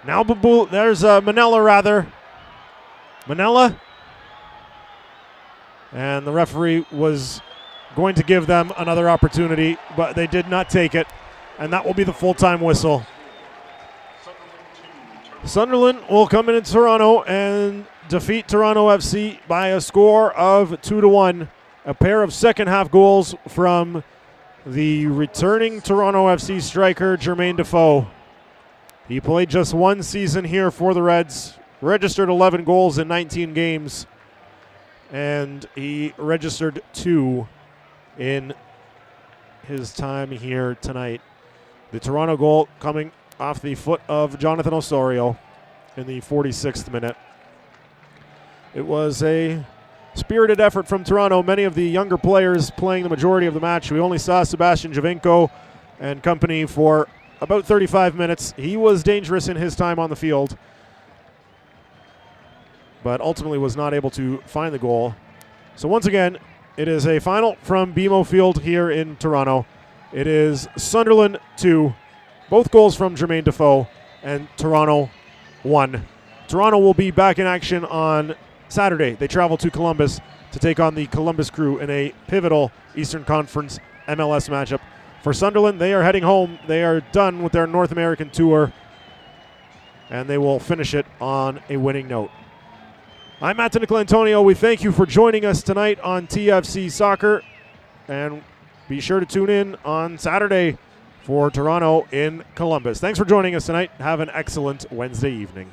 Now Babuli, there's Manella rather. Manella. And the referee was going to give them another opportunity, but they did not take it. And that will be the full-time whistle. Sunderland will come into Toronto and defeat Toronto FC by a score of 2-1. A pair of second-half goals from the returning Toronto FC striker, Jermaine Defoe. He played just one season here for the Reds, registered 11 goals in 19 games, and he registered 2 in his time here tonight. The Toronto goal coming off the foot of Jonathan Osorio in the 46th minute. It was a spirited effort from Toronto. Many of the younger players playing the majority of the match. We only saw Sebastian Javinko and company for about 35 minutes. He was dangerous in his time on the field, but ultimately was not able to find the goal. So once again, it is a final from BMO Field here in Toronto. It is Sunderland 2, both goals from Jermaine Defoe, and Toronto 1. Toronto will be back in action on Saturday. They travel to Columbus to take on the Columbus Crew in a pivotal Eastern Conference MLS matchup. For Sunderland, they are heading home. They are done with their North American tour, and they will finish it on a winning note. I'm Matt Nicolantonio. We thank you for joining us tonight on TFC Soccer, and be sure to tune in on Saturday for Toronto in Columbus. Thanks for joining us tonight. Have an excellent Wednesday evening.